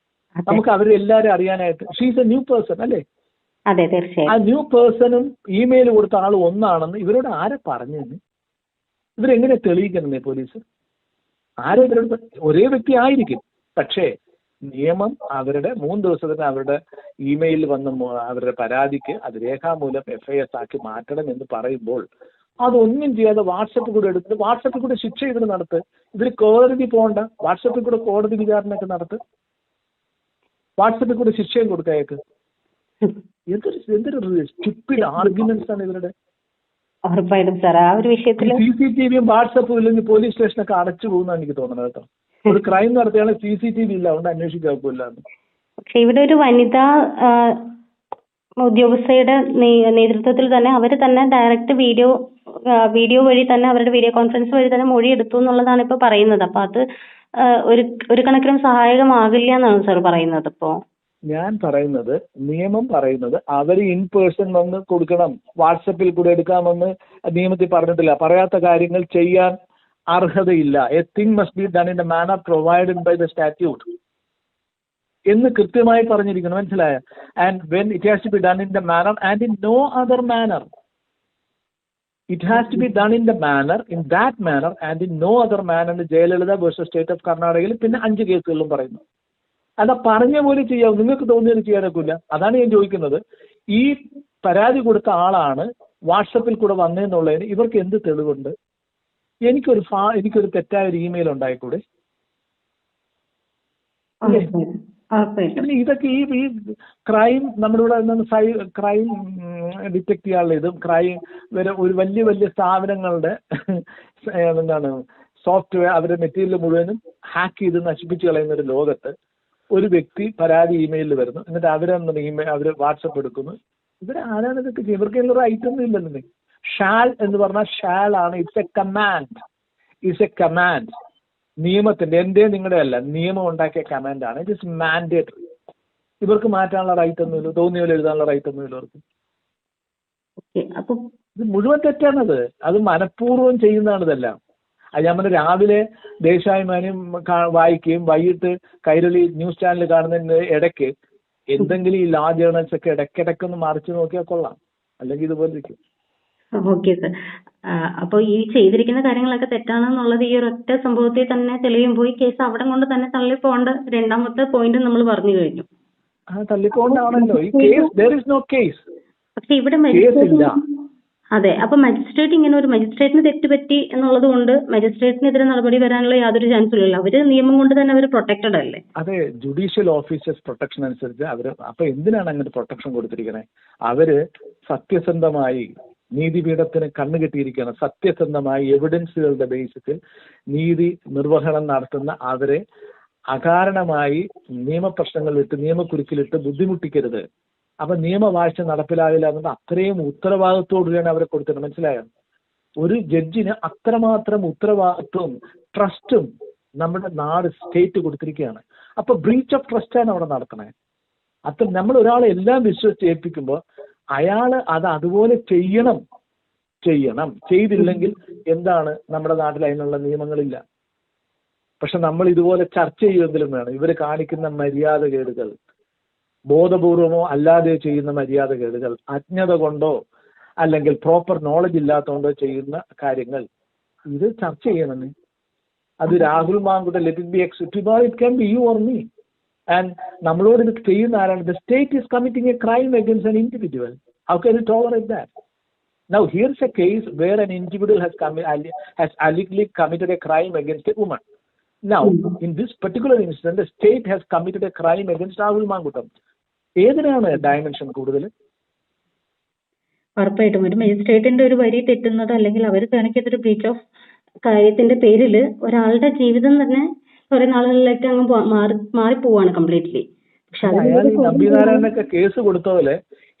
നമുക്ക് അവരെല്ലാരും അറിയാനായിട്ട്. ഷീസ് എ ന്യൂ പേഴ്സൺ അല്ലേ? അതെ, തീർച്ചയായും. ആ ന്യൂ പേഴ്സണും ഇമെയിൽ കൊടുത്ത ആൾ ഒന്നാണെന്ന് ഇവരോട് ആരെ പറഞ്ഞെന്ന്? ഇവരെങ്ങനെ തെളിയിക്കണമെന്നേ പോലീസ്? ആരെ ഇവരോട്? ഒരേ വ്യക്തി ആയിരിക്കും, പക്ഷേ നിയമം അവരുടെ 3 ദിവസത്തിന് അവരുടെ ഇമെയിലിൽ വന്ന അവരുടെ പരാതിക്ക് അത് രേഖാമൂലം FIS ആക്കി മാറ്റണം എന്ന് പറയുമ്പോൾ അതൊന്നും ചെയ്യാതെ വാട്സപ്പിൽ കൂടെ എടുത്ത് വാട്സപ്പിൽ കൂടെ ശിക്ഷ ഇതിന് നടത്ത്. ഇവർ കോടതി പോകണ്ട, വാട്സപ്പിൽ കൂടെ കോടതി വിചാരണയൊക്കെ നടത്ത്, വാട്സപ്പിൽ കൂടെ ശിക്ഷയും കൊടുക്കയക്ക്. എന്തൊരു സ്റ്റുപ്പിഡ് ആർഗ്യുമെന്റ്സ് ആണ് ഇവരുടെ. ഉറപ്പായിട്ടും സാർ, ആ ഒരു വിഷയത്തിൽ CCTVയും വാട്സപ്പും ഇല്ലെങ്കിൽ പോലീസ് സ്റ്റേഷനൊക്കെ അടച്ചു പോകുന്നതാണ് എനിക്ക് തോന്നുന്നത് കേട്ടോ. ഒരു ക്രൈം നടത്തിയാണെങ്കിൽ CCTV ഇല്ല, അതുകൊണ്ട് അന്വേഷിക്കാറില്ല. പക്ഷെ ഇവിടെ ഒരു വനിതാ ഉദ്യോഗസ്ഥയുടെ നേതൃത്വത്തിൽ തന്നെ അവർ തന്നെ ഡയറക്റ്റ് വീഡിയോ വഴി തന്നെ അവരുടെ വീഡിയോ കോൺഫറൻസ് വഴി തന്നെ മൊഴി എടുത്തു എന്നുള്ളതാണ് ഇപ്പൊ പറയുന്നത്. അപ്പൊ അത് ഒരു കണക്കിനും സഹായകമാകില്ല എന്നാണ് സാർ പറയുന്നത്. ഇപ്പോ ഞാൻ പറയുന്നത്, നിയമം പറയുന്നത് അവർ ഇൻ പേഴ്സൺ വന്ന് കൊടുക്കണം, വാട്സപ്പിൽ കൂടെ എടുക്കാമെന്ന് നിയമത്തിൽ പറഞ്ഞിട്ടില്ല. പറയാത്ത കാര്യങ്ങൾ ചെയ്യാൻ അർഹതയില്ല. A thing must be done in a manner provided by the statute എന്ന് കൃത്യമായി പറഞ്ഞിരിക്കണം, മനസ്സിലായ? And when it has to be done in the manner and in no other manner. It has to be done in the manner, in that manner and in no other manner എന്ന് ജയലളിത വേഴ്സസ് സ്റ്റേറ്റ് ഓഫ് കർണാടകയിൽ പിന്നെ 5 കേസുകളിലും പറയുന്നു. അല്ല, പറഞ്ഞ പോലെ ചെയ്യാവും, നിങ്ങൾക്ക് തോന്നിയത് ചെയ്യാനൊക്കില്ല. അതാണ് ഞാൻ ചോദിക്കുന്നത്. ഈ പരാതി കൊടുത്ത ആളാണ് വാട്സപ്പിൽ കൂടെ വന്നതെന്നുള്ളതിന് ഇവർക്ക് എന്ത് തെളിവുണ്ട്? എനിക്കൊരു തെറ്റായ ഒരു ഇമെയിൽ ഉണ്ടായിക്കൂടെ? ഇതൊക്കെ ഈ ക്രൈം നമ്മുടെ ഇവിടെ ക്രൈം ഡിറ്റക്ട് ചെയ്യാനുള്ള ഇതും ക്രൈം വരെ ഒരു വലിയ വലിയ സ്ഥാപനങ്ങളുടെ സോഫ്റ്റ്വെയർ അവരുടെ മെറ്റീരിയൽ മുഴുവനും ഹാക്ക് ചെയ്ത് നശിപ്പിച്ച് കളയുന്ന ഒരു ലോകത്ത് ഒരു വ്യക്തി പരാതി ഇമെയിലിൽ വരുന്നു, എന്നിട്ട് അവർ വാട്സപ്പ് എടുക്കുന്നു. ഇവരെ ആരാണ് ഇതൊക്കെ ചെയ്യുന്നത്? ഇവർക്ക് എന്തൊരു റൈറ്റ് ഒന്നും ഇല്ലല്ലോ. ഷാൽ എന്ന് പറഞ്ഞാൽ ഷാൽ ആണ്. It's A command. നിയമത്തിന്റെ, എന്റെ നിങ്ങളുടെ അല്ല, നിയമം ഉണ്ടാക്കിയ കമാൻഡ് ആണ്. It is mandatory. ഇവർക്ക് മാറ്റാനുള്ള റൈറ്റ് ഒന്നുമില്ല, തോന്നിയ പോലെ എഴുതാനുള്ള റൈറ്റ് ഒന്നുമില്ല ഇവർക്ക്. ഇത് മുഴുവൻ തെറ്റാണത്. അത് മനഃപൂർവ്വം ചെയ്യുന്നതാണ് ഇതെല്ലാം. അത് ഞാൻ പറഞ്ഞ രാവിലെ ദേശാഭിമാനിയും വായിക്കുകയും വൈകിട്ട് കൈരളി ന്യൂസ് ചാനൽ കാണുന്നതിന് ഇടയ്ക്ക് എന്തെങ്കിലും ഈ ലാ ജേർണൽസ് ഒക്കെ ഇടയ്ക്കിടയ്ക്കൊന്ന് മറിച്ച് നോക്കിയാൽ കൊള്ളാം, അല്ലെങ്കിൽ ഇതുപോലെ ഇരിക്കും. Okay sir. അപ്പോൾ ഈ ചെയ്തിരിക്കുന്ന കാര്യങ്ങളൊക്കെ തെറ്റാണെന്നുള്ളത് ഈ ഒരൊറ്റ സംഭവത്തിൽ തന്നെ തെളിയുമ്പോൾ ഈ കേസ് അവിടെ കൊണ്ട് തന്നെ തള്ളിപ്പോണ്ട രണ്ടാമത്തെ പോയിന്റ് നമ്മൾ പറഞ്ഞു കഴിഞ്ഞു. തള്ളിപ്പോണ്ടാണല്ലോ ഈ case. there is no case. പക്ഷെ ഇവിടെ അതെ, അപ്പൊ മജിസ്ട്രേറ്റ് ഇങ്ങനെ ഒരു മജിസ്ട്രേറ്റിന് തെറ്റുപറ്റി എന്നുള്ളത് കൊണ്ട് മജിസ്ട്രേറ്റിനെതിരെ നടപടി വരാനുള്ള യാതൊരു ചാൻസും ഇല്ലല്ലോ. അവര് നിയമം കൊണ്ട് തന്നെ അവർ പ്രൊട്ടക്റ്റഡ് അല്ലേ? അതെ, ജുഡീഷ്യൽ ഓഫീസേഴ്സ് പ്രൊട്ടക്ഷൻ അനുസരിച്ച് അവര്. അപ്പൊ എന്തിനാണ് അങ്ങനെ പ്രൊട്ടക്ഷൻ കൊടുത്തിരിക്കുന്നത്? അവര് സത്യസന്ധമായി നീതിപീഠത്തിന് കണ്ണുകെട്ടിയിരിക്കുകയാണ്. സത്യസന്ധമായി എവിഡൻസുകളുടെ ബേസിസിൽ നീതി നിർവഹണം നടത്തുന്ന അവരെ അകാരണമായി നിയമപ്രശ്നങ്ങളിലിട്ട് നിയമക്കുരുക്കിലിട്ട് ബുദ്ധിമുട്ടിക്കരുത്. അപ്പൊ നിയമവാഴ്ച നടപ്പിലാകില്ല എന്നത് അത്രയും ഉത്തരവാദിത്തോടുകൂടിയാണ് അവരെ കൊടുത്തത്, മനസ്സിലായോ? ഒരു ജഡ്ജിന് അത്രമാത്രം ഉത്തരവാദിത്വവും ട്രസ്റ്റും നമ്മുടെ നാട് സ്റ്റേറ്റ് കൊടുത്തിരിക്കുകയാണ്. അപ്പൊ ബ്രീച്ച് ഓഫ് ട്രസ്റ്റാണ് അവിടെ നടക്കണേ. അത്ര നമ്മൾ ഒരാളെ എല്ലാം വിശ്വസിച്ച് ഏൽപ്പിക്കുമ്പോൾ അയാള് അത് അതുപോലെ ചെയ്യണം. ചെയ്തില്ലെങ്കിൽ എന്താണ്, നമ്മുടെ നാട്ടിൽ അതിനുള്ള നിയമങ്ങളില്ല. പക്ഷെ നമ്മൾ ഇതുപോലെ ചർച്ച ചെയ്യുമെങ്കിലും വേണം. ഇവർ കാണിക്കുന്ന മര്യാദകേടുകൾ, ബോധപൂർവമോ അല്ലാതെ ചെയ്യുന്ന മര്യാദകേടുകൾ, അജ്ഞത കൊണ്ടോ അല്ലെങ്കിൽ പ്രോപ്പർ നോളജ് ഇല്ലാത്തതുകൊണ്ടോ ചെയ്യുന്ന കാര്യങ്ങൾ, ഇത് ചർച്ച ചെയ്യണമെന്ന്. അത് Rahul Mankutta let it be tomorrow it can be you or me. And നമ്മളോട് ഇത് ചെയ്യുന്ന ആരാണ്? The state is committing a crime against an individual. How can it tolerate that? Now here's a case where an individual has allegedly committed a crime against a woman. Now in this particular instance the state has committed a crime against Rahul Mangutam. ഏതിനാണ് ഡയമെൻഷൻ കൂടുതൽ? ഉറപ്പായിട്ടും ഒരു മജിസ്ട്രേറ്റിന്റെ ഒരു വരി തെറ്റുന്നത് അല്ലെങ്കിൽ അവർ കാണിക്കാത്തൊരു ബ്രീച്ച് ഓഫ് കാര്യത്തിന്റെ പേരിൽ ഒരാളുടെ ജീവിതം തന്നെ കുറെ നാളുകളിലേക്ക് അങ്ങ് മാറിപ്പോവാണ് കംപ്ലീറ്റ്ലി. പക്ഷെ അയാൾ ഈ നമ്പിനാരായണനൊക്കെ കേസ് കൊടുത്ത പോലെ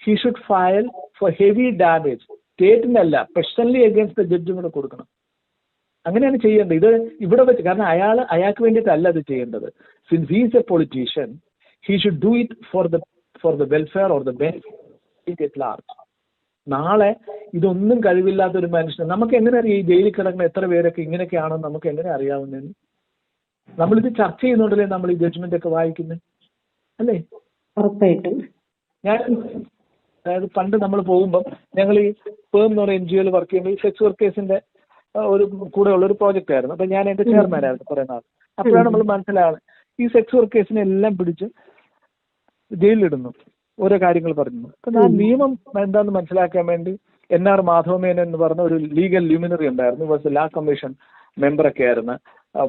he should file for heavy damage. സ്റ്റേറ്റിനല്ല, പേഴ്സണലി അഗേൻസ്റ്റ് ദ ജഡ്ജും കൂടെ കൊടുക്കണം. അങ്ങനെയാണ് ചെയ്യേണ്ടത്. ഇത് ഇവിടെ വെച്ച്, കാരണം അയാൾക്ക് വേണ്ടിയിട്ടല്ല അത് ചെയ്യേണ്ടത്. Since he is A politician he should do it for the welfare or the benefit at large. നാളെ ഇതൊന്നും കഴിവില്ലാത്ത ഒരു മനുഷ്യൻ നമുക്ക് എങ്ങനെ അറിയാം? ഈ ജയിലിൽ കിടക്കുന്ന എത്ര പേരൊക്കെ ഇങ്ങനെയൊക്കെയാണെന്ന് നമുക്ക് എങ്ങനെ അറിയാവുന്നതെന്ന്? നമ്മളിത് ചർച്ച ചെയ്യുന്നുണ്ടല്ലേ നമ്മൾ ഈ ജഡ്ജ്മെന്റ് ഒക്കെ വായിക്കുന്നത്, അല്ലേ? ഉറപ്പായിട്ടും. അതായത് പണ്ട് നമ്മൾ പോകുമ്പോൾ ഞങ്ങൾ ഈ പേം എന്ന് പറയുന്ന NGO വർക്ക് ചെയ്യുമ്പോൾ ഈ സെക്സ് വർക്കേഴ്സിന്റെ ഒരു കൂടെ ഉള്ള ഒരു പ്രോജക്റ്റ് ആയിരുന്നു. അപ്പൊ ഞാൻ എന്റെ ചെയർമാനായിരുന്നു കുറെ നാൾ. അപ്പോഴാണ് നമ്മൾ മനസ്സിലാവുന്നത് ഈ സെക്സ് വർക്കേഴ്സിനെ എല്ലാം പിടിച്ച് ജയിലിലിടുന്നു, ഓരോ കാര്യങ്ങൾ പറഞ്ഞു. അപ്പൊ ഞാൻ നിയമം എന്താണെന്ന് മനസ്സിലാക്കാൻ വേണ്ടി NR മാധവമേനൻ എന്ന് പറഞ്ഞ ഒരു ലീഗൽ ല്യൂമിനറി ഉണ്ടായിരുന്നു. വാസ് ലാ കമ്മീഷൻ മെമ്പറൊക്കെ ആയിരുന്നു.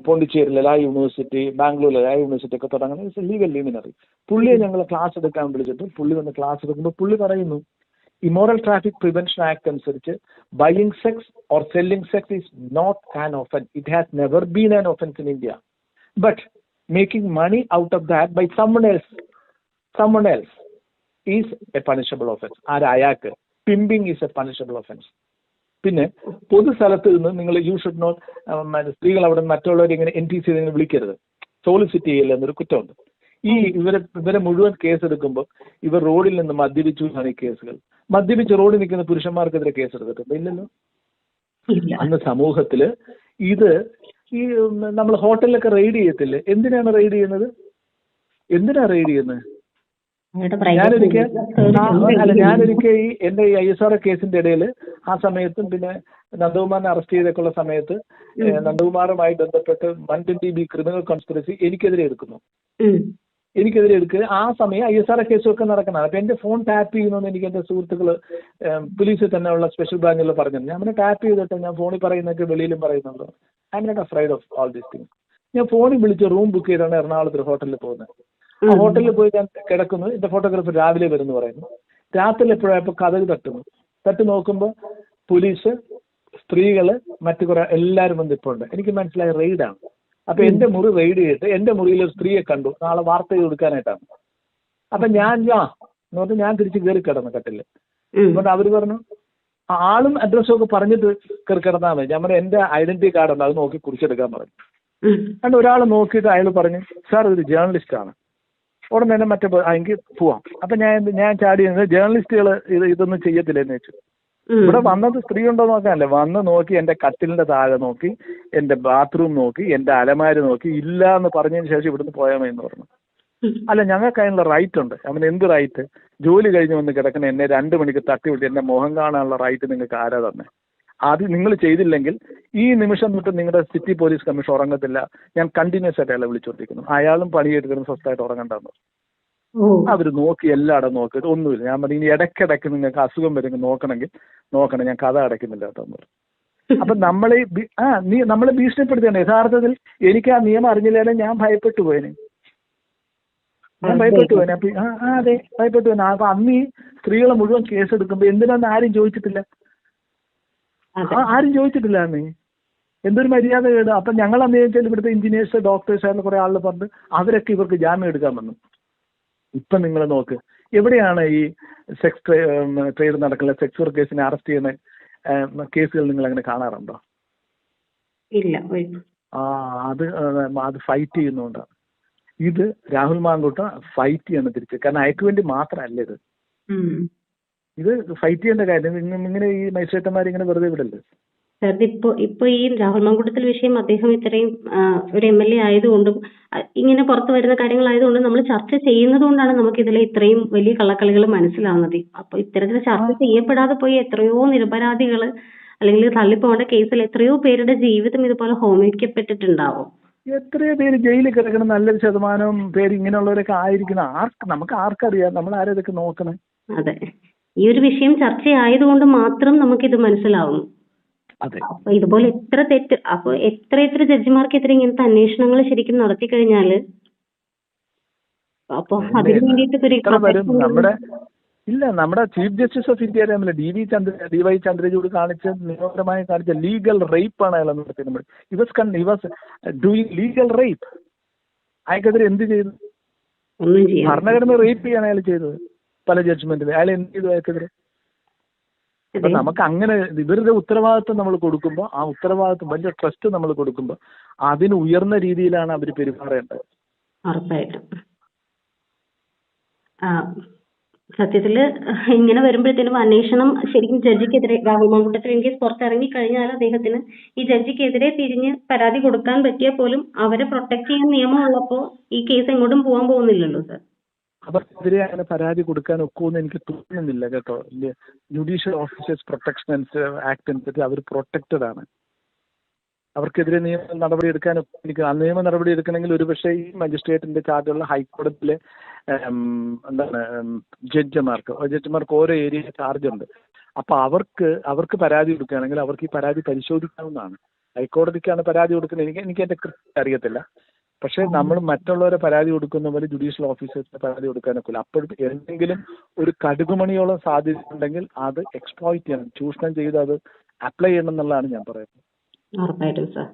പോണ്ടിച്ചേരിയിലെ ലാ യൂണിവേഴ്സിറ്റി, ബാംഗ്ലൂരിലെ ലാ യൂണിവേഴ്സിറ്റി ഒക്കെ തുടങ്ങുന്ന ലീഗൽ ല്യൂമിനറി. പുള്ളിയെ ഞങ്ങൾ ക്ലാസ് എടുക്കാൻ വിളിച്ചിട്ട് പുള്ളി വന്ന് ക്ലാസ് എടുക്കുമ്പോൾ പുള്ളി പറയുന്നു, ഇമോറൽ ട്രാഫിക് പ്രിവെൻഷൻ ആക്ട് അനുസരിച്ച് buying sex or selling sex is not an offence. It has never been an offence in India. But making money out of that by someone else is a punishable offence. അയാൾക്ക് pimping is a punishable offence. പിന്നെ പൊതുസ്ഥലത്ത് നിന്ന് നിങ്ങൾ യു ഷുഡ് നോട്ട്, സ്ത്രീകൾ അവിടെ മറ്റുള്ളവരെ ഇങ്ങനെ NTC ചെയ്ത് വിളിക്കരുത്, സോളിസിറ്റ് ചെയ്യില്ല എന്നൊരു കുറ്റമുണ്ട്. ഇവരെ മുഴുവൻ കേസെടുക്കുമ്പോൾ ഇവർ റോഡിൽ നിന്ന് മദ്യപിച്ചു എന്നാണ് ഈ കേസുകൾ. മദ്യപിച്ച് റോഡിൽ നിൽക്കുന്ന പുരുഷന്മാർക്കെതിരെ കേസെടുത്തിട്ടുണ്ട്? ഇല്ലല്ലോ. അന്ന് സമൂഹത്തില് ഇത് ഈ നമ്മൾ ഹോട്ടലിലൊക്കെ റെയ്ഡ് ചെയ്യത്തില്ലേ? എന്തിനാണ് റെയ്ഡ് ചെയ്യുന്നത്? ഞാനൊരിക്കൽ ഈ എന്റെ ഈ ISR കേസിന്റെ ഇടയിൽ ആ സമയത്തും പിന്നെ നന്ദകുമാറിനെ അറസ്റ്റ് ചെയ്തൊക്കെയുള്ള സമയത്ത് നന്ദകുമാറുമായി ബന്ധപ്പെട്ട് 120B ക്രിമിനൽ കോൺസ്പിറസി എനിക്കെതിരെ എടുക്കുന്നു. ആ സമയം ISR കേസൊക്കെ നടക്കുന്നതാണ്. അപ്പൊ എന്റെ ഫോൺ ടാപ്പ് ചെയ്യുന്നു എനിക്ക് എന്റെ സുഹൃത്തുക്കള് പോലീസിൽ തന്നെയുള്ള സ്പെഷ്യൽ ബ്രാഞ്ചിൽ പറഞ്ഞു. ഞാൻ പിന്നെ ടാപ്പ് ചെയ്തിട്ട് ഞാൻ ഫോണിൽ പറയുന്നൊക്കെ വെളിയിലും പറയുന്നുണ്ടോ? I'm not afraid of all these things. ഞാൻ ഫോണിൽ വിളിച്ച് റൂം ബുക്ക് ചെയ്താണ് എറണാകുളത്ത് ഒരു ഹോട്ടലിൽ പോകുന്നത്. ആ ഹോട്ടലിൽ പോയി ഞാൻ കിടക്കുന്നു. എന്റെ ഫോട്ടോഗ്രാഫർ രാവിലെ വരുമെന്ന് പറയുന്നു. രാത്രി എപ്പോഴായപ്പോൾ കഥക് തട്ടി നോക്കുമ്പോൾ പോലീസ്, സ്ത്രീകള്, മറ്റു കുറെ എല്ലാവരും വന്ന് ഇപ്പോൾ ഉണ്ട്. എനിക്ക് മനസ്സിലായ റെയ്ഡാണ്. അപ്പൊ എന്റെ മുറി റെയ്ഡ് ചെയ്തിട്ട് എന്റെ മുറിയിൽ ഒരു സ്ത്രീയെ കണ്ടു, നാളെ വാർത്ത കൊടുക്കാനായിട്ടാണ്. അപ്പൊ ഞാൻ തിരിച്ച് കയറി കിടന്നു കട്ടില്. അതുകൊണ്ട് അവര് പറഞ്ഞു ആളും അഡ്രസ്സും ഒക്കെ പറഞ്ഞിട്ട് കയറി കിടന്നാൽ മതി. ഞാൻ പറഞ്ഞു എന്റെ ഐഡന്റിറ്റി കാർഡ് ഉണ്ട്, അത് നോക്കി കുറിച്ചെടുക്കാൻ പറഞ്ഞു. അതുകൊണ്ട് ഒരാൾ നോക്കിയിട്ട് അയാൾ പറഞ്ഞു സാർ ഒരു ജേർണലിസ്റ്റ് ആണ്. ഉടനെ തന്നെ മറ്റേ എനിക്ക് പോവാം. അപ്പൊ ഞാൻ ചാടി ജേർണലിസ്റ്റുകൾ ഇതൊന്നും ചെയ്യത്തില്ലെന്ന് വെച്ചു. ഇവിടെ വന്നത് സ്ത്രീ ഉണ്ടോ നോക്കാനല്ലേ, വന്ന് നോക്കി എന്റെ കട്ടിലിന്റെ താഴെ നോക്കി, എന്റെ ബാത്റൂം നോക്കി, എന്റെ അലമാര നോക്കി, ഇല്ല എന്ന് പറഞ്ഞതിന് ശേഷം ഇവിടുന്ന് പോയാൽ മതി എന്ന് പറഞ്ഞു. അല്ല ഞങ്ങൾക്ക് അതിനുള്ള റൈറ്റ് ഉണ്ട്. അവന് എന്ത് റൈറ്റ്? ജോലി കഴിഞ്ഞ് വന്ന് കിടക്കുന്ന എന്നെ 2 മണിക്ക് തട്ടി വിട്ട് എന്റെ മുഖം കാണാനുള്ള റൈറ്റ് നിങ്ങൾക്ക് ആരാ തന്നെ? അത് നിങ്ങൾ ചെയ്തില്ലെങ്കിൽ ഈ നിമിഷം തൊട്ട് നിങ്ങളുടെ സിറ്റി പോലീസ് കമ്മീഷൻ ഉറങ്ങത്തില്ല. ഞാൻ കണ്ടിന്യൂസ് ആയിട്ട് അയാളെ വിളിച്ചോണ്ടിരിക്കുന്നു. അയാളും പണിയെടുക്കണം, സ്വസ്ഥമായിട്ട് ഉറങ്ങണ്ടെന്ന്. അവര് നോക്കി, എല്ലായിടം നോക്കിയിട്ട് ഒന്നുമില്ല. ഞാൻ പറഞ്ഞു ഇനി ഇടയ്ക്കിടയ്ക്ക് നിങ്ങൾക്ക് അസുഖം വരുമെങ്കിൽ നോക്കണം, ഞാൻ കഥ അടയ്ക്കുന്നില്ല കേട്ടോ എന്ന് പറഞ്ഞു. അപ്പൊ നമ്മളെ ഭീഷണിപ്പെടുത്തിയാണ്. യഥാർത്ഥത്തിൽ എനിക്ക് ആ നിയമം അറിഞ്ഞില്ലാതെ ഞാൻ ഭയപ്പെട്ടു പോയേനെ. അപ്പൊ അതെ ഭയപ്പെട്ടു പോയി. അപ്പൊ അന്ന് ഈ സ്ത്രീകളെ മുഴുവൻ കേസെടുക്കുമ്പോ എന്തിനാന്ന് ആരും ചോദിച്ചിട്ടില്ല അന്ന്. എന്തൊരു മര്യാദ കേട്. അപ്പൊ ഞങ്ങൾ അന്ന് ചോദിച്ചാൽ ഇവിടുത്തെ എഞ്ചിനീയേഴ്സ്, ഡോക്ടേഴ്സ് ആയിരുന്ന കുറെ ആളുകൾ പറഞ്ഞു അവരൊക്കെ ഇവർക്ക് ജാമ്യം എടുക്കാൻ വന്നു. ഇപ്പൊ നിങ്ങൾ നോക്ക്, എവിടെയാണ് ഈ സെക്സ് ട്രേഡ് നടക്കുന്ന സെക്സ് വർക്കേഴ്സിനെ അറസ്റ്റ് ചെയ്യുന്ന കേസുകൾ നിങ്ങൾ അങ്ങനെ കാണാറുണ്ടോ? ഇല്ല. അത് ഫൈറ്റ് ചെയ്യുന്നോണ്ടാണ്. ഇത് രാഹുൽ മാങ്കൂട്ട ഫൈറ്റ് ചെയ്യണം തിരിച്ച്. കാരണം അയക്ക് വേണ്ടി മാത്രമല്ല ഇത് ഫൈറ്റ് ചെയ്യേണ്ട കാര്യം. ഇങ്ങനെ ഈ മജിസ്ട്രേറ്റന്മാർ ഇങ്ങനെ വെറുതെ വിടല്ലേ. ഇപ്പൊ ഈ രാഹുൽ മാങ്കൂട്ടത്തിൽ വിഷയം അദ്ദേഹം ഇത്രയും ഒരു MLA ആയതുകൊണ്ടും ഇങ്ങനെ പുറത്തു വരുന്ന കാര്യങ്ങളായതുകൊണ്ടും നമ്മൾ ചർച്ച ചെയ്യുന്നത് കൊണ്ടാണ് നമുക്ക് ഇതിലെ ഇത്രയും വലിയ കള്ളക്കളികൾ മനസ്സിലാവുന്നത്. അപ്പൊ ഇത്തരത്തിൽ ചർച്ച ചെയ്യപ്പെടാതെ പോയി എത്രയോ നിരപരാധികള് അല്ലെങ്കിൽ തള്ളിപ്പോകേണ്ട കേസിൽ എത്രയോ പേരുടെ ജീവിതം ഇതുപോലെ ഹോമിക്കപ്പെട്ടിട്ടുണ്ടാവും. എത്രയോ പേര് ജയിലിൽ കിടക്കണം. നല്ലൊരു ശതമാനം പേര് ഇങ്ങനെയുള്ളവരൊക്കെ ആയിരിക്കണം. നമുക്ക് ആർക്കറിയാം? നമ്മൾ ആരും ഇതൊക്കെ നോക്കണം. അതെ, ഈ ഒരു വിഷയം ചർച്ചയായതുകൊണ്ട് മാത്രം നമുക്കിത് മനസ്സിലാവുന്നു. അപ്പൊ ഇതുപോലെ എത്ര ജഡ്ജിമാർക്കെതിരെ ഇങ്ങനത്തെ അന്വേഷണങ്ങൾ ശരിക്കും നടത്തി കഴിഞ്ഞാല് അപ്പൊ അതിന് വേണ്ടിയിട്ട് നമ്മുടെ chief justice of India DY Chandrachud നിയമപരമായി കാണിച്ച ലീഗൽ റേപ്പ് ആണ് അയാൾ നടത്തിയത്. He was doing legal rape. അയാൾക്കെതിരെ എന്ത് ചെയ്തു? ഭരണഘടന റേപ്പ് ചെയ്യാണ് അയാൾ ചെയ്തത്. പല ജഡ്ജ്മെന്റിൽ അയാൾ എന്ത് ചെയ്തു അയാൾക്കെതിരെ? അപ്പൊ നമുക്ക് അങ്ങനെ ഇവരുടെ ഉത്തരവാദിത്വം നമ്മൾ കൊടുക്കുമ്പോൾ, ആ ഉത്തരവാദിത്വം വലിയ ട്രസ്റ്റ് നമ്മൾ കൊടുക്കുമ്പോൾ അതിന് ഉയർന്ന രീതിയിലാണ് അവർ പെരുമാറേണ്ടത്. ഉറപ്പായിട്ടും. സത്യത്തില് ഇങ്ങനെ വരുമ്പോഴത്തേനും അന്വേഷണം ശരിക്കും ജഡ്ജിക്കെതിരെ രാഹുൽ മാങ്കൂട്ടത്തിൽ ഇൻകേസ് പുറത്തിറങ്ങി കഴിഞ്ഞാൽ അദ്ദേഹത്തിന് ഈ ജഡ്ജിക്കെതിരെ തിരിഞ്ഞ് പരാതി കൊടുക്കാൻ പറ്റിയാൽ പോലും അവരെ പ്രൊട്ടക്ട് ചെയ്യാൻ നിയമം ഉള്ളപ്പോ ഈ കേസ് എങ്ങോട്ടും പോകാൻ പോകുന്നില്ലല്ലോ സർ. അവർക്കെതിരെ അങ്ങനെ പരാതി കൊടുക്കാൻ ഒക്കുമെന്ന് എനിക്ക് തോന്നുന്നില്ല കേട്ടോ. ജുഡീഷ്യൽ ഓഫീസേഴ്സ് പ്രൊട്ടക്ഷൻ ആക്ട് അനുസരിച്ച് അവർ പ്രൊട്ടക്റ്റഡ് ആണ്. അവർക്കെതിരെ നിയമ നടപടി എടുക്കാൻ നിയമ നടപടി എടുക്കണമെങ്കിൽ ഒരുപക്ഷെ ഈ മജിസ്ട്രേറ്റിന്റെ ചാർജുള്ള ഹൈക്കോടതിയിലെ ജഡ്ജിമാർക്ക് ഓരോ ഏരിയ ചാർജ് ഉണ്ട്. അപ്പൊ അവർക്ക് പരാതി കൊടുക്കുകയാണെങ്കിൽ അവർക്ക് ഈ പരാതി പരിശോധിക്കാവുന്നതാണ്. ഹൈക്കോടതിക്കാണ് പരാതി കൊടുക്കുന്നത്. എനിക്ക് എന്റെ കൃത്യം അറിയത്തില്ല. പക്ഷെ നമ്മൾ മറ്റുള്ളവരെ പരാതി കൊടുക്കുന്ന പോലെ ജുഡീഷ്യൽ ഓഫീസേഴ്സിന് പരാതി കൊടുക്കാനൊക്കില്ല. അപ്പോഴും എന്തെങ്കിലും ഒരു കടുകുമണിയോളം സാധ്യത ഉണ്ടെങ്കിൽ അത് എക്സ്പ്ലോയിറ്റ് ചെയ്യണം, ചൂഷണം ചെയ്ത് അത് അപ്ലൈ ചെയ്യണം എന്നുള്ളതാണ് ഞാൻ പറയുന്നത്. ഉറപ്പായിട്ടും സാർ.